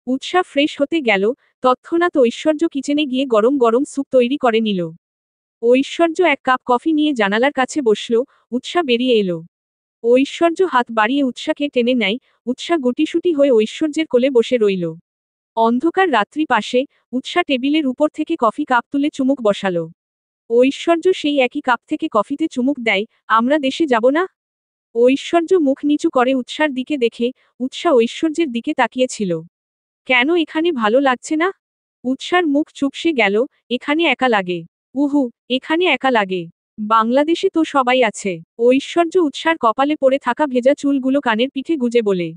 উৎসা ফ্রেশ হতে গেল, তৎক্ষণাৎ ঐশ্বর্য কিচেনে গিয়ে গরম গরম স্যুপ তৈরি করে নিল। ঐশ্বর্য এক কাপ কফি নিয়ে জানালার কাছে বসল, উৎসা বেরিয়ে এলো। ঐশ্বর্য হাত বাড়িয়ে উৎসাকে টেনে নেয়, উৎসা গুটিসুটি হয়ে ঐশ্বর্যের কোলে বসে রইল। অন্ধকার রাত্রি পাশে, উৎসা টেবিলের উপর থেকে কফি কাপ তুলে চুমুক বসালো। ঐশ্বর্য সেই একই কাপ থেকে কফিতে চুমুক দেয়, আমরা দেশে যাব না? ঐশ্বর্য মুখ নিচু করে উৎসার দিকে দেখে, উৎসা ঐশ্বর্যের দিকে তাকিয়েছিল। কেন এখানে ভালো লাগছে না? উৎসার মুখ চুপসে গেল, এখানে একা লাগে। উহু, এখানে একা লাগে। বাংলাদেশে তো সবাই আছে। ঐশ্বর্য উৎসার কপালে পড়ে থাকা ভেজা চুলগুলো কানের পিঠে গুজে বলে।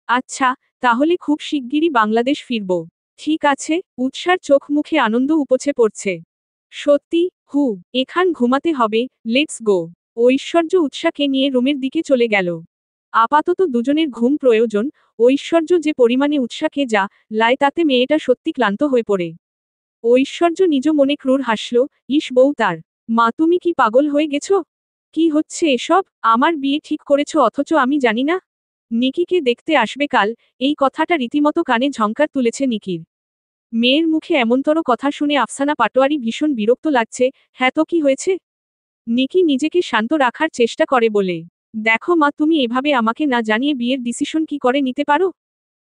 আচ্ছা, তাহলে খুব শিগগিরই বাংলাদেশ ফিরব। ঠিক আছে, উৎসার চোখ মুখে আনন্দ উপচে পড়ছে। সত্যি, এখান ঘুমাতে হবে, লেটস গো। ঐশ্বর্য উৎসাকে নিয়ে রুমের দিকে চলে গেল। আপাতত দুজনের ঘুম প্রয়োজন, ঐশ্বর্য যে পরিমাণে উৎসাকে যা লায় তাতে মেয়েটা সত্যি ক্লান্ত হয়ে পড়ে। ঐশ্বর্য নিজ মনে ক্রূর হাসল, ইস বউ তার। মা তুমি কি পাগল হয়ে গেছ? কি হচ্ছে এসব? আমার বিয়ে ঠিক করেছ অথচ আমি জানি না? নিকিকে দেখতে আসবে কাল, এই কথাটা রীতিমতো কানে ঝংকার তুলেছে নিকির। মেয়ের মুখে এমনতর কথা শুনে আফসানা পাটোয়ারি ভীষণ বিরক্ত লাগছে। হ্যাঁ তো কি হয়েছে? নিকি নিজেকে শান্ত রাখার চেষ্টা করে বলে। দেখো মা তুমি এভাবে আমাকে না জানিয়ে বিয়ের ডিসিশন কি করে নিতে পারো?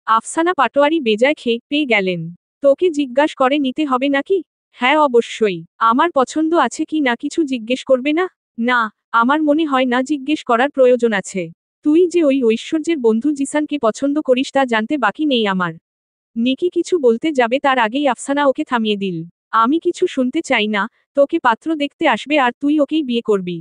আফসানা পাটোয়ারি বেজায় খেয়ে পেয়ে গেলেন। তোকে জিজ্ঞাস করে নিতে হবে নাকি? হ্যাঁ অবশ্যই। আমার পছন্দ আছে কি না কিছু জিজ্ঞেস করবে না? না, আমার মনে হয় না জিজ্ঞেস করার প্রয়োজন আছে। তুই যে ওই ঐশ্বর্যের বন্ধু জিসানকে পছন্দ করিস তা জানতে বাকি নেই আমার। নিকি কিছু বলতে যাবে তার আগেই আফসানা ওকে থামিয়ে দিল। আমি কিছু শুনতে চাই না, তোকে পাত্র দেখতে আসবে আর তুই ওকেই বিয়ে করবি।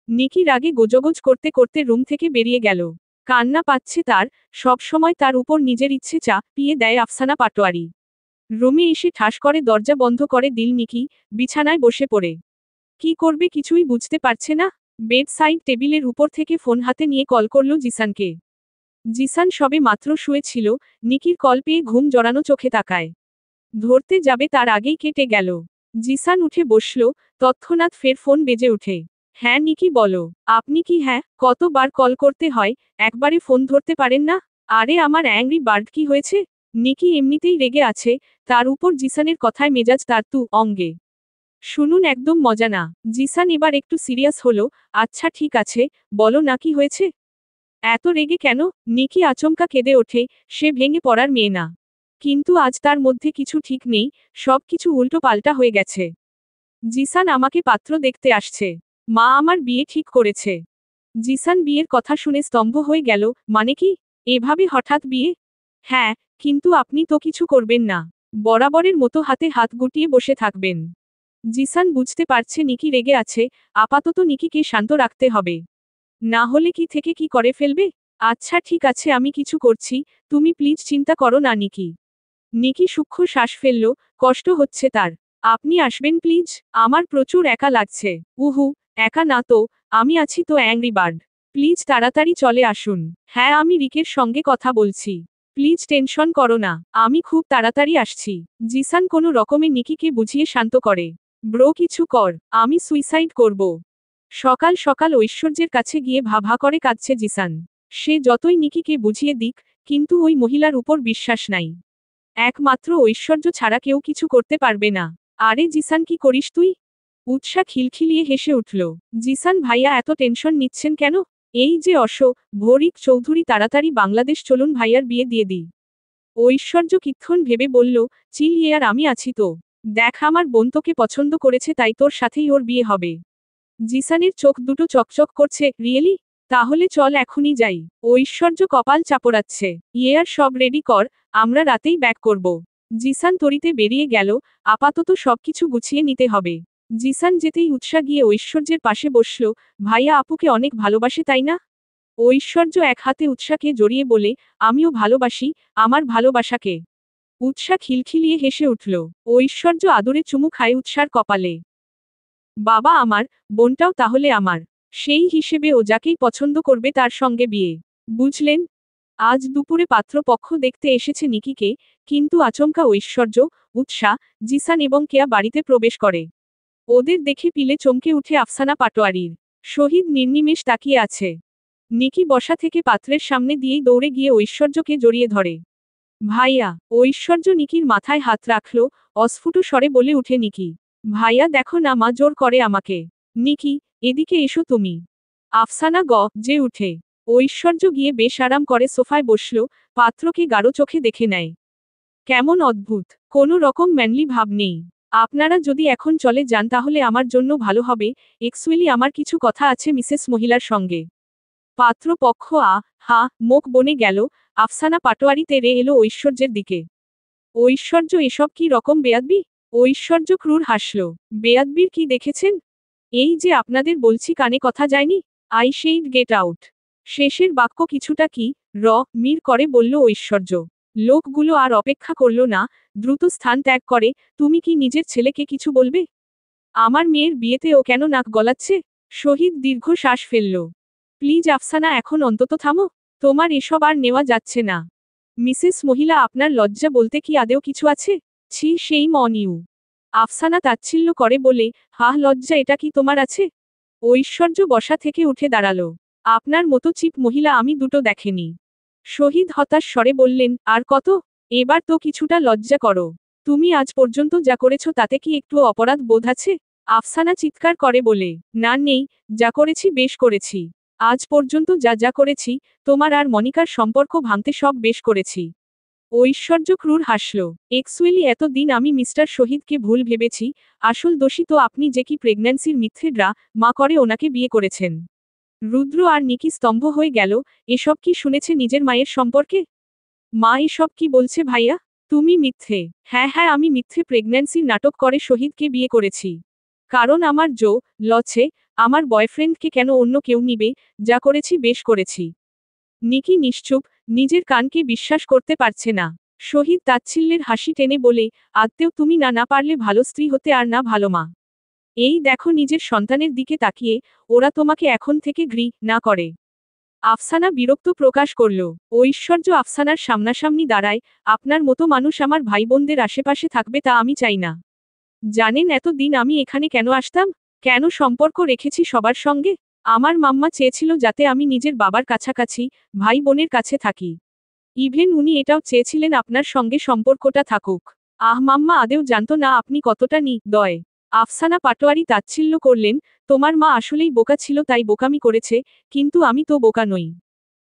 নিকি রাগে গোজগোজ করতে করতে রুম থেকে বেরিয়ে গেল। কান্না পাচ্ছে তার, সব সময় তার উপর নিজের ইচ্ছে চাপিয়ে দেয় আফসানা পাটোয়ারি। রুমে এসে ঠাস করে দরজা বন্ধ করে দিল নিকি, বিছানায় বসে পড়ে। কি করবে কিছুই বুঝতে পারছে না। বেড সাইড টেবিলের উপর থেকে ফোন হাতে নিয়ে কল করল জিসানকে। জিসান সবে মাত্র শুয়েছিল, নিকির কল পেয়ে ঘুম জড়ানো চোখে তাকায়। ধরতে যাবে তার আগেই কেটে গেল। জিসান উঠে বসল, তৎক্ষণাৎ ফের ফোন বেজে ওঠে। হ্যাঁ নিকি বলো। আপনি কি? হ্যাঁ, কতবার কল করতে হয়, একবারে ফোন ধরতে পারেন না? আরে আমার অ্যাংরি বার্ড কি হয়েছে? নিকি এমনিতেই রেগে আছে, তার উপর জিসানের কথায় মেজাজ তার অঙ্গে। শুনুন একদম মজা না। জিসান এবার একটু সিরিয়াস হলো, আচ্ছা ঠিক আছে, বলো না কি হয়েছে? এত রেগে কেন? নিকি আচমকা কেঁদে ওঠে, সে ভেঙে পড়ার মেয়ে না। কিন্তু আজ তার মধ্যে কিছু ঠিক নেই, সব কিছু উল্টো পাল্টা হয়ে গেছে। জিসান আমাকে পাত্র দেখতে আসছে। মা আমার বিয়ে ঠিক করেছে। জিসান বিয়ের কথা শুনে স্তম্ভ হয়ে গেল, মানে কি? এভাবে হঠাৎ বিয়ে? হ্যাঁ, কিন্তু আপনি তো কিছু করবেন না। বরাবরের মতো হাতে হাত গুটিয়ে বসে থাকবেন। জিসান বুঝতে পারছে নিকি রেগে আছে, আপাতত নিকিকে শান্ত রাখতে হবে। না হলে কি থেকে কি করে ফেলবে। আচ্ছা ঠিক আছে আমি কিছু করছি, তুমি প্লিজ চিন্তা করো না নিকি। নিকি সূক্ষ্ম শ্বাস ফেলল, কষ্ট হচ্ছে তার। আপনি আসবেন প্লিজ, আমার প্রচুর একা লাগছে। উহু, একা না তো, আমি আছি তো অ্যাংরি বার্ড। প্লিজ তাড়াতাড়ি চলে আসুন। হ্যাঁ আমি রিকের সঙ্গে কথা বলছি। প্লিজ টেনশন করো না, আমি খুব তাড়াতাড়ি আসছি। জিসান কোনো রকমে নিকিকে বুঝিয়ে শান্ত করে। ব্রো কিছু কর, আমি সুইসাইড করব। সকাল সকাল ঐশ্বর্যের কাছে গিয়ে ভা করে কাঁদছে জিসান। সে যতই নিকিকে বুঝিয়ে দিক, কিন্তু ওই মহিলার উপর বিশ্বাস নাই। একমাত্র ঐশ্বর্য ছাড়া কেউ কিছু করতে পারবে না। আরে জিসান কি করিস তুই? উৎসা খিলখিলিয়ে হেসে উঠল। জিসান ভাইয়া এত টেনশন নিচ্ছেন কেন? এই যে ভরিক চৌধুরী তাড়াতাড়ি বাংলাদেশ চলুন ভাইয়ার বিয়ে দিয়ে দিই। ঐশ্বর্য কিক্ষণ ভেবে বলল, চিল আর আমি আছি তো। দেখ আমার বোন তোকে পছন্দ করেছে তাই তোর সাথেই ওর বিয়ে হবে। জিসানের চোখ দুটো চকচক করছে, রিয়েলি? তাহলে চল এখনই যাই। ঐশ্বর্য কপাল চাপড়াচ্ছে। আর সব রেডি কর, আমরা রাতেই ব্যাক করব। জিসান তরিতে বেরিয়ে গেল, আপাতত সবকিছু গুছিয়ে নিতে হবে। জিসান যেতেই উৎসা গিয়ে ঐশ্বর্যের পাশে বসল, ভাইয়া আপুকে অনেক ভালোবাসে তাই না? ঐশ্বর্য এক হাতে উৎসাকে জড়িয়ে বলে, আমিও ভালোবাসি, আমার ভালোবাসাকে। উৎসা খিলখিলিয়ে হেসে উঠল। ঐশ্বর্য আদরে চুমু খায় উৎসার কপালে। বাবা আমার, বোনটাও তাহলে আমার। সেই হিসেবে ও যাকেই পছন্দ করবে তার সঙ্গে বিয়ে। বুঝলেন? আজ দুপুরে পাত্রপক্ষ দেখতে এসেছে নিকিকে, কিন্তু আচমকা ঐশ্বর্য, উৎসা, জিসান এবং কেয়া বাড়িতে প্রবেশ করে। ওদের দেখে পিলে চমকে উঠে আফসানা পাটোয়ারির। শহীদ নির্নিমেষ তাকিয়ে আছে। নিকি বসা থেকে পাত্রের সামনে দিয়েই দৌড়ে গিয়ে ঐশ্বর্যকে জড়িয়ে ধরে। ভাইয়া! ঐশ্বর্য নিকির মাথায় হাত রাখল, অস্ফুট স্বরে বলে উঠে নিকি। ভাইয়া দেখো না মা জোর করে আমাকে। নিকি, এদিকে এসো তুমি। আফসানা যে উঠে। ঐশ্বর্য গিয়ে বেশ আরাম করে সোফায় বসল, পাত্রকে গাঢ় চোখে দেখে নেয়। কেমন অদ্ভুত, কোনো রকম ম্যানলি ভাব নেই। আপনারা যদি এখন চলে যান তাহলে আমার জন্য ভালো হবে, এক্সুয়ালি আমার কিছু কথা আছে মিসেস মহিলার সঙ্গে। পাত্রপক্ষ মুখ বনে গেল, আফসানা পাটোয়ারি তেড়ে এলো ঐশ্বর্যের দিকে। ঐশ্বর্য এসব কি রকম বেয়াদবি? ঐশ্বর্য ক্রূর হাসল। বেয়াদবির কি দেখেছেন? এই যে আপনাদের বলছি কানে কথা যায়নি। I said get out. শেষের বাক্য কিছুটা কি মির করে বলল ঐশ্বর্য। লোকগুলো আর অপেক্ষা করল না, দ্রুত স্থান ত্যাগ করে। তুমি কি নিজের ছেলেকে কিছু বলবে? আমার মেয়ের বিয়েতে ও কেন নাক গলাচ্ছে? শহীদ দীর্ঘ শ্বাস ফেলল। প্লিজ আফসানা এখন অন্তত থামো। তোমার এসব আর নেওয়া যাচ্ছে না। মিসেস মহিলা আপনার লজ্জা বলতে কি আদেও কিছু আছে? ছি সেই অন ইউ। আফসানা তাচ্ছিল্য করে বলে, লজ্জা এটা কি তোমার আছে? ঐশ্বর্য বসা থেকে উঠে দাঁড়ালো। আপনার মতো চিপ মহিলা আমি দুটো দেখেনি। শহীদ হতাশ স্বরে বললেন, আর কত? এবার তো কিছুটা লজ্জা করো। তুমি আজ পর্যন্ত যা করেছ তাতে কি একটু অপরাধ বোধ আছে? আফসানা চিৎকার করে বলে, না নেই, যা করেছি বেশ করেছি। আজ পর্যন্ত যা যা করেছি, তোমার আর মনিকার সম্পর্ক ভাঙতে সব বেশ করেছি। ঐশ্বর্য ক্রূর হাসল। এক্সুয়ালি এতদিন আমি মিস্টার শহীদকে ভুল ভেবেছি, আসল দোষী তো আপনি যে কি প্রেগন্যান্সির মিথ্যে মা করে ওনাকে বিয়ে করেছেন। রুদ্র আর নিকি স্তম্ভ হয়ে গেল, এসব কি শুনেছে নিজের মায়ের সম্পর্কে? মা এসব কি বলছে ভাইয়া? তুমি মিথ্যে। হ্যাঁ আমি মিথ্যে প্রেগন্যান্সির নাটক করে শহীদকে বিয়ে করেছি। কারণ আমার লছে, আমার বয়ফ্রেন্ডকে কেন অন্য কেউ নিবে, যা করেছি বেশ করেছি। নিকি নিশ্চুপ, নিজের কানকে বিশ্বাস করতে পারছে না। শহীদ তাচ্ছিল্যের হাসি টেনে বলে, আদতেও তুমি না পারলে ভালো স্ত্রী হতে আর না ভালো মা। এই দেখো নিজের সন্তানের দিকে তাকিয়ে, ওরা তোমাকে এখন থেকে না করে। আফসানা বিরক্ত প্রকাশ করল। ঐশ্বর্য আফসানার সামনাসামনি দাঁড়ায়, আপনার মতো মানুষ আমার ভাই বোনদের আশেপাশে থাকবে তা আমি চাই না। জানেন এতদিন আমি এখানে কেন আসতাম? কেন সম্পর্ক রেখেছি সবার সঙ্গে? আমার মাম্মা চেয়েছিল যাতে আমি নিজের বাবার কাছাকাছি, ভাই বোনের কাছে থাকি। ইভেন উনি এটাও চেয়েছিলেন আপনার সঙ্গে সম্পর্কটা থাকুক। মাম্মা আদেও জানতো না আপনি কতটা দয়। আফসানা পাটোয়ারি তাচ্ছিল্য করলেন, তোমার মা আসলেই বোকা ছিল তাই বোকামি করেছে, কিন্তু আমি তো বোকা নই।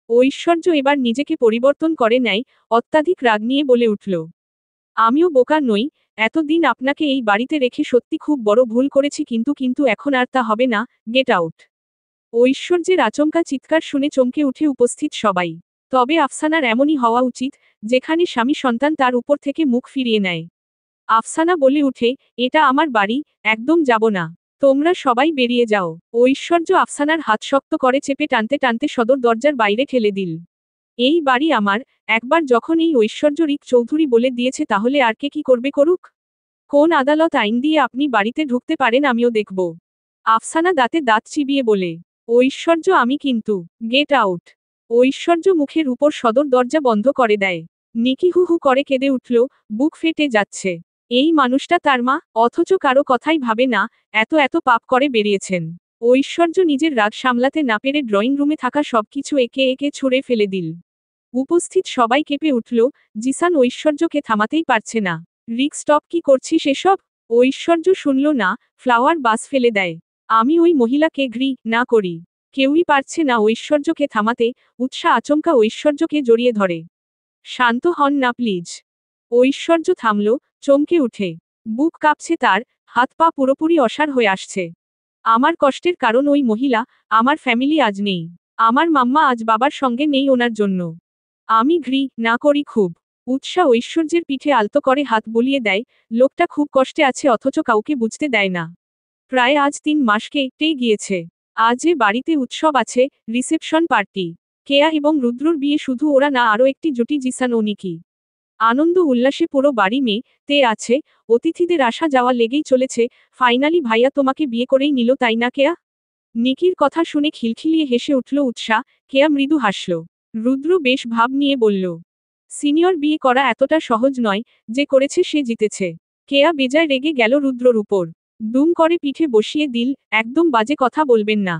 ঐশ্বর্য এবার নিজেকে পরিবর্তন করে নেয়, অত্যাধিক রাগ নিয়ে বলে উঠল। আমিও বোকা নই, এতদিন আপনাকে এই বাড়িতে রেখে সত্যি খুব বড় ভুল করেছি কিন্তু এখন আর তা হবে না, গেট আউট। ঐশ্বর্যের আচমকা চিৎকার শুনে চমকে উঠে উপস্থিত সবাই। তবে আফসানার এমনই হওয়া উচিত, যেখানে স্বামী সন্তান তার উপর থেকে মুখ ফিরিয়ে নেয়। আফসানা বলে উঠে, এটা আমার বাড়ি, একদম যাব না। তোমরা সবাই বেরিয়ে যাও। ঐশ্বর্য আফসানার হাত শক্ত করে চেপে টানতে টানতে সদর দরজার বাইরে ঠেলে দিল। এই বাড়ি আমার, একবার যখন এই ঐশ্বর্য রিক চৌধুরী বলে দিয়েছে তাহলে আর কে কি করবে করুক। কোন আদালত আইন দিয়ে আপনি বাড়িতে ঢুকতে পারেন আমিও দেখব। আফসানা দাঁতে দাঁত চিবিয়ে বলে। ঐশ্বর্য আমি কিন্তু, গেট আউট। ঐশ্বর্য মুখের উপর সদর দরজা বন্ধ করে দেয়। নিকি হু হু করে কেঁদে উঠল, বুক ফেটে যাচ্ছে। এই মানুষটা তার মা, অথচ কারো কথাই ভাবে না, এত পাপ করে বেরিয়েছেন। ঐশ্বর্য নিজের রাগ সামলাতে না পেরে ড্রয়িং রুমে থাকা সবকিছু একে একে ছুঁড়ে ফেলে দিল। উপস্থিত সবাই কেঁপে উঠল, জিসান ঐশ্বর্যকে থামাতেই পারছে না। রিক স্টপ কি করছিস এসব? ঐশ্বর্য শুনল না, ফ্লাওয়ার বাস ফেলে দেয়। আমি ওই মহিলাকে না করি। কেউই পারছে না ঐশ্বর্যকে থামাতে, উৎসাহ আচমকা ঐশ্বর্যকে জড়িয়ে ধরে। শান্ত হন না প্লিজ। ঐশ্বর্য থামল, চমকে উঠে। বুক কাঁপছে তার, হাত পা পুরোপুরি অসাড় হয়ে আসছে। আমার কষ্টের কারণ ওই মহিলা, আমার ফ্যামিলি আজ নেই। আমার মাম্মা আজ বাবার সঙ্গে নেই ওনার জন্য। আমি না করি খুব। উৎসাহ ঐশ্বর্যের পিঠে আলতো করে হাত বুলিয়ে দেয়, লোকটা খুব কষ্টে আছে অথচ কাউকে বুঝতে দেয় না। প্রায় আজ 3 মাস কেটেই গিয়েছে। আজ এ বাড়িতে উৎসব আছে, রিসেপশন পার্টি। কেয়া এবং রুদ্রর বিয়ে শুধু ওরা না আরও একটি জুটি জিসান ও নিকি। আনন্দ উল্লাসে পুরো বাড়ি তে আছে, অতিথিদের আসা যাওয়া লেগেই চলেছে। ফাইনালি ভাইয়া তোমাকে বিয়ে করেই নিল তাই না কেয়া? নিকির কথা শুনে খিলখিলিয়ে হেসে উঠল উৎসাহ, কেয়া মৃদু হাসল। রুদ্র বেশ ভাব নিয়ে বলল, সিনিয়র বিয়ে করা এতটা সহজ নয়, যে করেছে সে জিতেছে। কেয়া বেজায় রেগে গেল রুদ্রর উপর। দুম করে পিঠে বসিয়ে দিল, একদম বাজে কথা বলবেন না।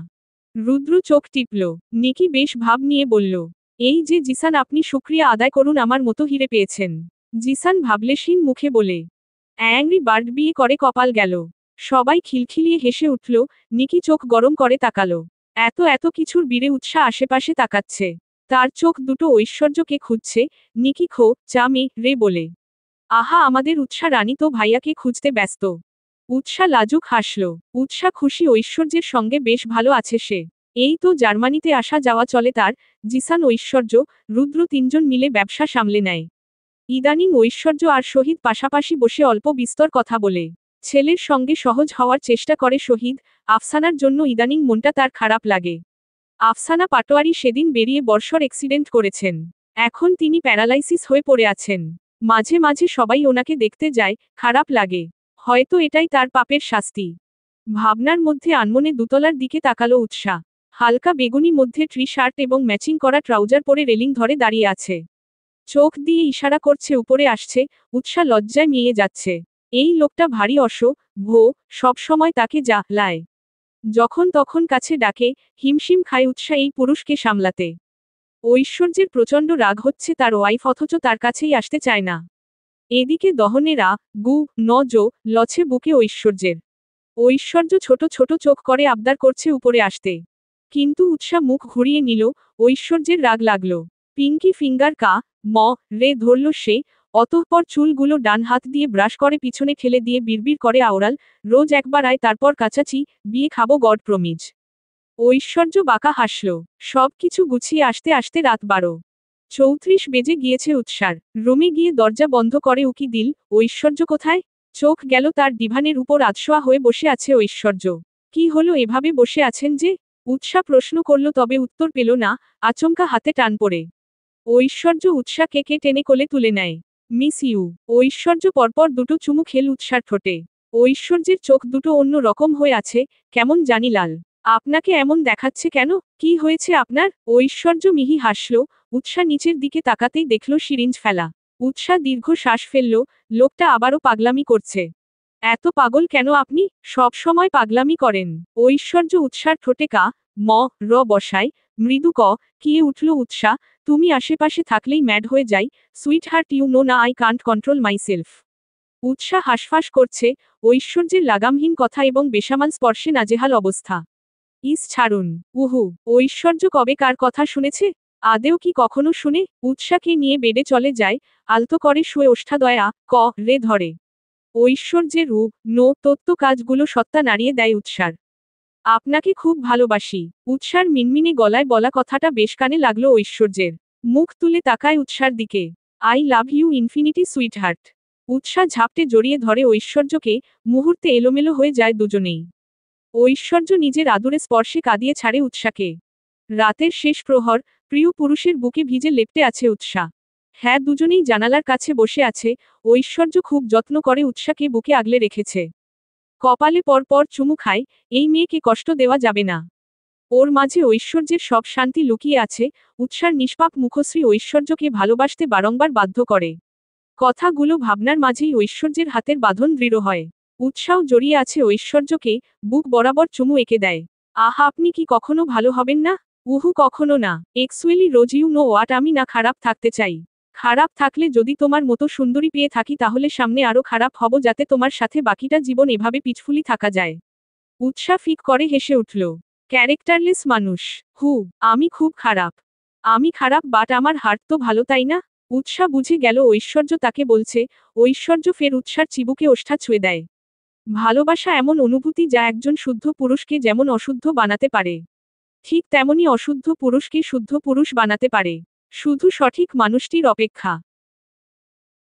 রুদ্র চোখ টিপল। নিকি বেশ ভাব নিয়ে বলল, এই যে জিসান, আপনি শুকরিয়া আদায় করুন, আমার মতো হিরে পেয়েছেন। জিসান ভাবলেশীন মুখে বলে, অ্যাংরি বার্ড, বিয়ে করে কপাল গেল। সবাই খিলখিলিয়ে হেসে উঠল। নিকি চোখ গরম করে তাকালো। এত এত কিছুর বীরে উৎসাহ আশেপাশে তাকাচ্ছে। তার চোখ দুটো ঐশ্বর্যকে খুঁজছে। নিকি খো চা মে রে বলে, আহা, আমাদের উৎসাহ রানী তো ভাইয়াকে খুঁজতে ব্যস্ত। উৎসাহ লাজুক হাসল। উৎসাহ খুশি ঐশ্বর্যের সঙ্গে বেশ ভালো আছে সে। এই তো জার্মানিতে আসা যাওয়া চলে তার। জিসান, ঐশ্বর্য, রুদ্র তিনজন মিলে ব্যবসা সামলে নেয়। ইদানিং ঐশ্বর্য আর শহীদ পাশাপাশি বসে অল্প বিস্তর কথা বলে। ছেলের সঙ্গে সহজ হওয়ার চেষ্টা করে শহীদ। আফসানার জন্য ইদানিং মনটা তার খারাপ লাগে। আফসানা পাটোয়ারি সেদিন বেরিয়ে বর্ষর অ্যাক্সিডেন্ট করেছেন। এখন তিনি প্যারালাইসিস হয়ে পড়ে আছেন। মাঝে মাঝে সবাই ওনাকে দেখতে যায়, খারাপ লাগে। হয়তো এটাই তার পাপের শাস্তি। ভাবনার মধ্যে আনমনে দুতলার দিকে তাকালো উৎসাহ। হালকা বেগুনি মধ্যে ট্রি শার্ট এবং ম্যাচিং করা ট্রাউজার পরে রেলিং ধরে দাঁড়িয়ে আছে। চোখ দিয়ে ইশারা করছে উপরে আসছে। উৎসাহ লজ্জায় মিয়ে যাচ্ছে। এই লোকটা ভারী ভো সবসময় তাকে যা লায় যখন তখন কাছে ডাকে। হিমশিম খায় উৎসাহ এই পুরুষকে সামলাতে। ঐশ্বর্যের প্রচণ্ড রাগ হচ্ছে তার ওয়াইফ, অথচ তার কাছেই আসতে চায় না। এদিকে দহনেরা গু লছে বুকে ঐশ্বর্যের। ঐশ্বর্য ছোট ছোট চোখ করে আবদার করছে উপরে আসতে। কিন্তু উৎসাহ মুখ ঘুরিয়ে নিল। ঐশ্বর্যের রাগ লাগল। পিঙ্কি ফিঙ্গার রে ধরল সে। অতঃপর চুলগুলো ডান হাত দিয়ে ব্রাশ করে পিছনে ঠেলে দিয়ে বিড়বিড় করে আওড়াল, রোজ একবার আয়, তারপর কাচাচি, বিয়ে খাবো, গড প্রমিজ। ঐশ্বর্য বাঁকা হাসল। সব কিছু গুছিয়ে আসতে আসতে রাত 12:34 বেজে গিয়েছে। উৎসার রুমে গিয়ে দরজা বন্ধ করে উকি দিল। ঐশ্বর্য কোথায়? চোখ গেল তার ডিভানের উপর আধশোয়া হয়ে বসে আছে ঐশ্বর্য। কি হলো, এভাবে বসে আছেন যে? উৎসাহ প্রশ্ন করল, তবে উত্তর পেল না। আচমকা হাতে টান পড়ে ঐশ্বর্য উৎসাহকে টেনে কোলে তুলে নেয়। Miss you. ঐশ্বর্য পরপর দুটো চুমু খেল উৎসার ঠোঁটে। ঐশ্বর্যের চোখ দুটো অন্য রকম হয়ে আছে, কেমন জানি লাল। আপনাকে এমন দেখাচ্ছে কেন? কি হয়েছে আপনার? ঐশ্বর্য মিহি হাসল। উৎসাহ নিচের দিকে তাকাতেই দেখল সিরিঞ্জ ফেলা। উৎসাহ দীর্ঘ শ্বাস ফেলল। লোকটা আবারও পাগলামি করছে। এত পাগল কেন আপনি? সব সময় পাগলামি করেন। ঐশ্বর্য উৎসার ঠোঁটে বসায়। মৃদু কিয়ে উঠল উৎসাহ। তুমি আশেপাশে থাকলেই ম্যাড হয়ে যাই। সুইট হার্ট, ইউ নো না আই কান্ট কন্ট্রোল মাইসেলফ। উৎসাহ হাসফাস করছে। ঐশ্বর্যের লাগামহীন কথা এবং বেসামাল স্পর্শে নাজেহাল অবস্থা। ইস ছাড়ুন। উহু। ঐশ্বর্য কবে কার কথা শুনেছে? আদেও কি কখনো শুনে? উৎসাহকে নিয়ে বেডে চলে যায়। আলতো করে শুয়ে ওষ্ঠাদয়া রে ধরে। ঐশ্বর্যের তত্ত্ব কাজগুলো সত্তা নাড়িয়ে দেয় উৎসার। আপনাকে খুব ভালোবাসি। উৎসার মিনমিনে গলায় বলা কথাটা বেশ কানে লাগলো ঐশ্বর্যের। মুখ তুলে তাকায় উৎসার দিকে। I love you infinity sweetheart. উৎসাহ ঝাপটে জড়িয়ে ধরে ঐশ্বর্যকে। মুহূর্তে এলোমেলো হয়ে যায় দুজনেই। ঐশ্বর্য নিজের আদুরে স্পর্শে কাঁদিয়ে ছাড়ে উৎসাহকে। রাতের শেষ প্রহর। প্রিয় পুরুষের বুকে ভিজে লেপ্টে আছে উৎসাহ। হ্যাঁ, দুজনেই জানালার কাছে বসে আছে। ঐশ্বর্য খুব যত্ন করে উৎসাহকে বুকে আগলে রেখেছে। কপালে পরপর চুমু খায়। এই মেয়েকে কষ্ট দেওয়া যাবে না। ওর মাঝে ঐশ্বর্যের সব শান্তি লুকিয়ে আছে। উৎসার নিষ্পাপ মুখশ্রী ঐশ্বর্যকে ভালোবাসতে বারংবার বাধ্য করে। কথাগুলো ভাবনার মাঝেই ঐশ্বর্যের হাতের বাঁধন দৃঢ় হয়। উৎসাহ জড়িয়ে আছে ঐশ্বর্যকে। বুক বরাবর চুমু এঁকে দেয়। আহা, আপনি কি কখনো ভালো হবেন না? উহু, কখনো না। Actually Rose, you know what, আমি না খারাপ থাকতে চাই। খারাপ থাকলে যদি তোমার মতো সুন্দরী পেয়ে থাকি তাহলে সামনে আরো খারাপ হব, যাতে তোমার সাথে বাকিটা জীবন এভাবে পিছফুলি থাকা যায়। উৎসাহ ফিক করে হেসে উঠল। ক্যারেক্টারলেস মানুষ। আমি খুব খারাপ। আমি খারাপ, বাট আমার হার্ট তো ভালো, তাই না? উৎসাহ বুঝে গেল ঐশ্বর্য তাকে বলছে। ঐশ্বর্য ফের উৎসার চিবুকে ওষ্ঠা ছুঁয়ে দেয়। ভালোবাসা এমন অনুভূতি যা একজন শুদ্ধ পুরুষকে যেমন অশুদ্ধ বানাতে পারে, ঠিক তেমনি অশুদ্ধ পুরুষকে শুদ্ধ পুরুষ বানাতে পারে। শুধু সঠিক মানুষটির অপেক্ষা।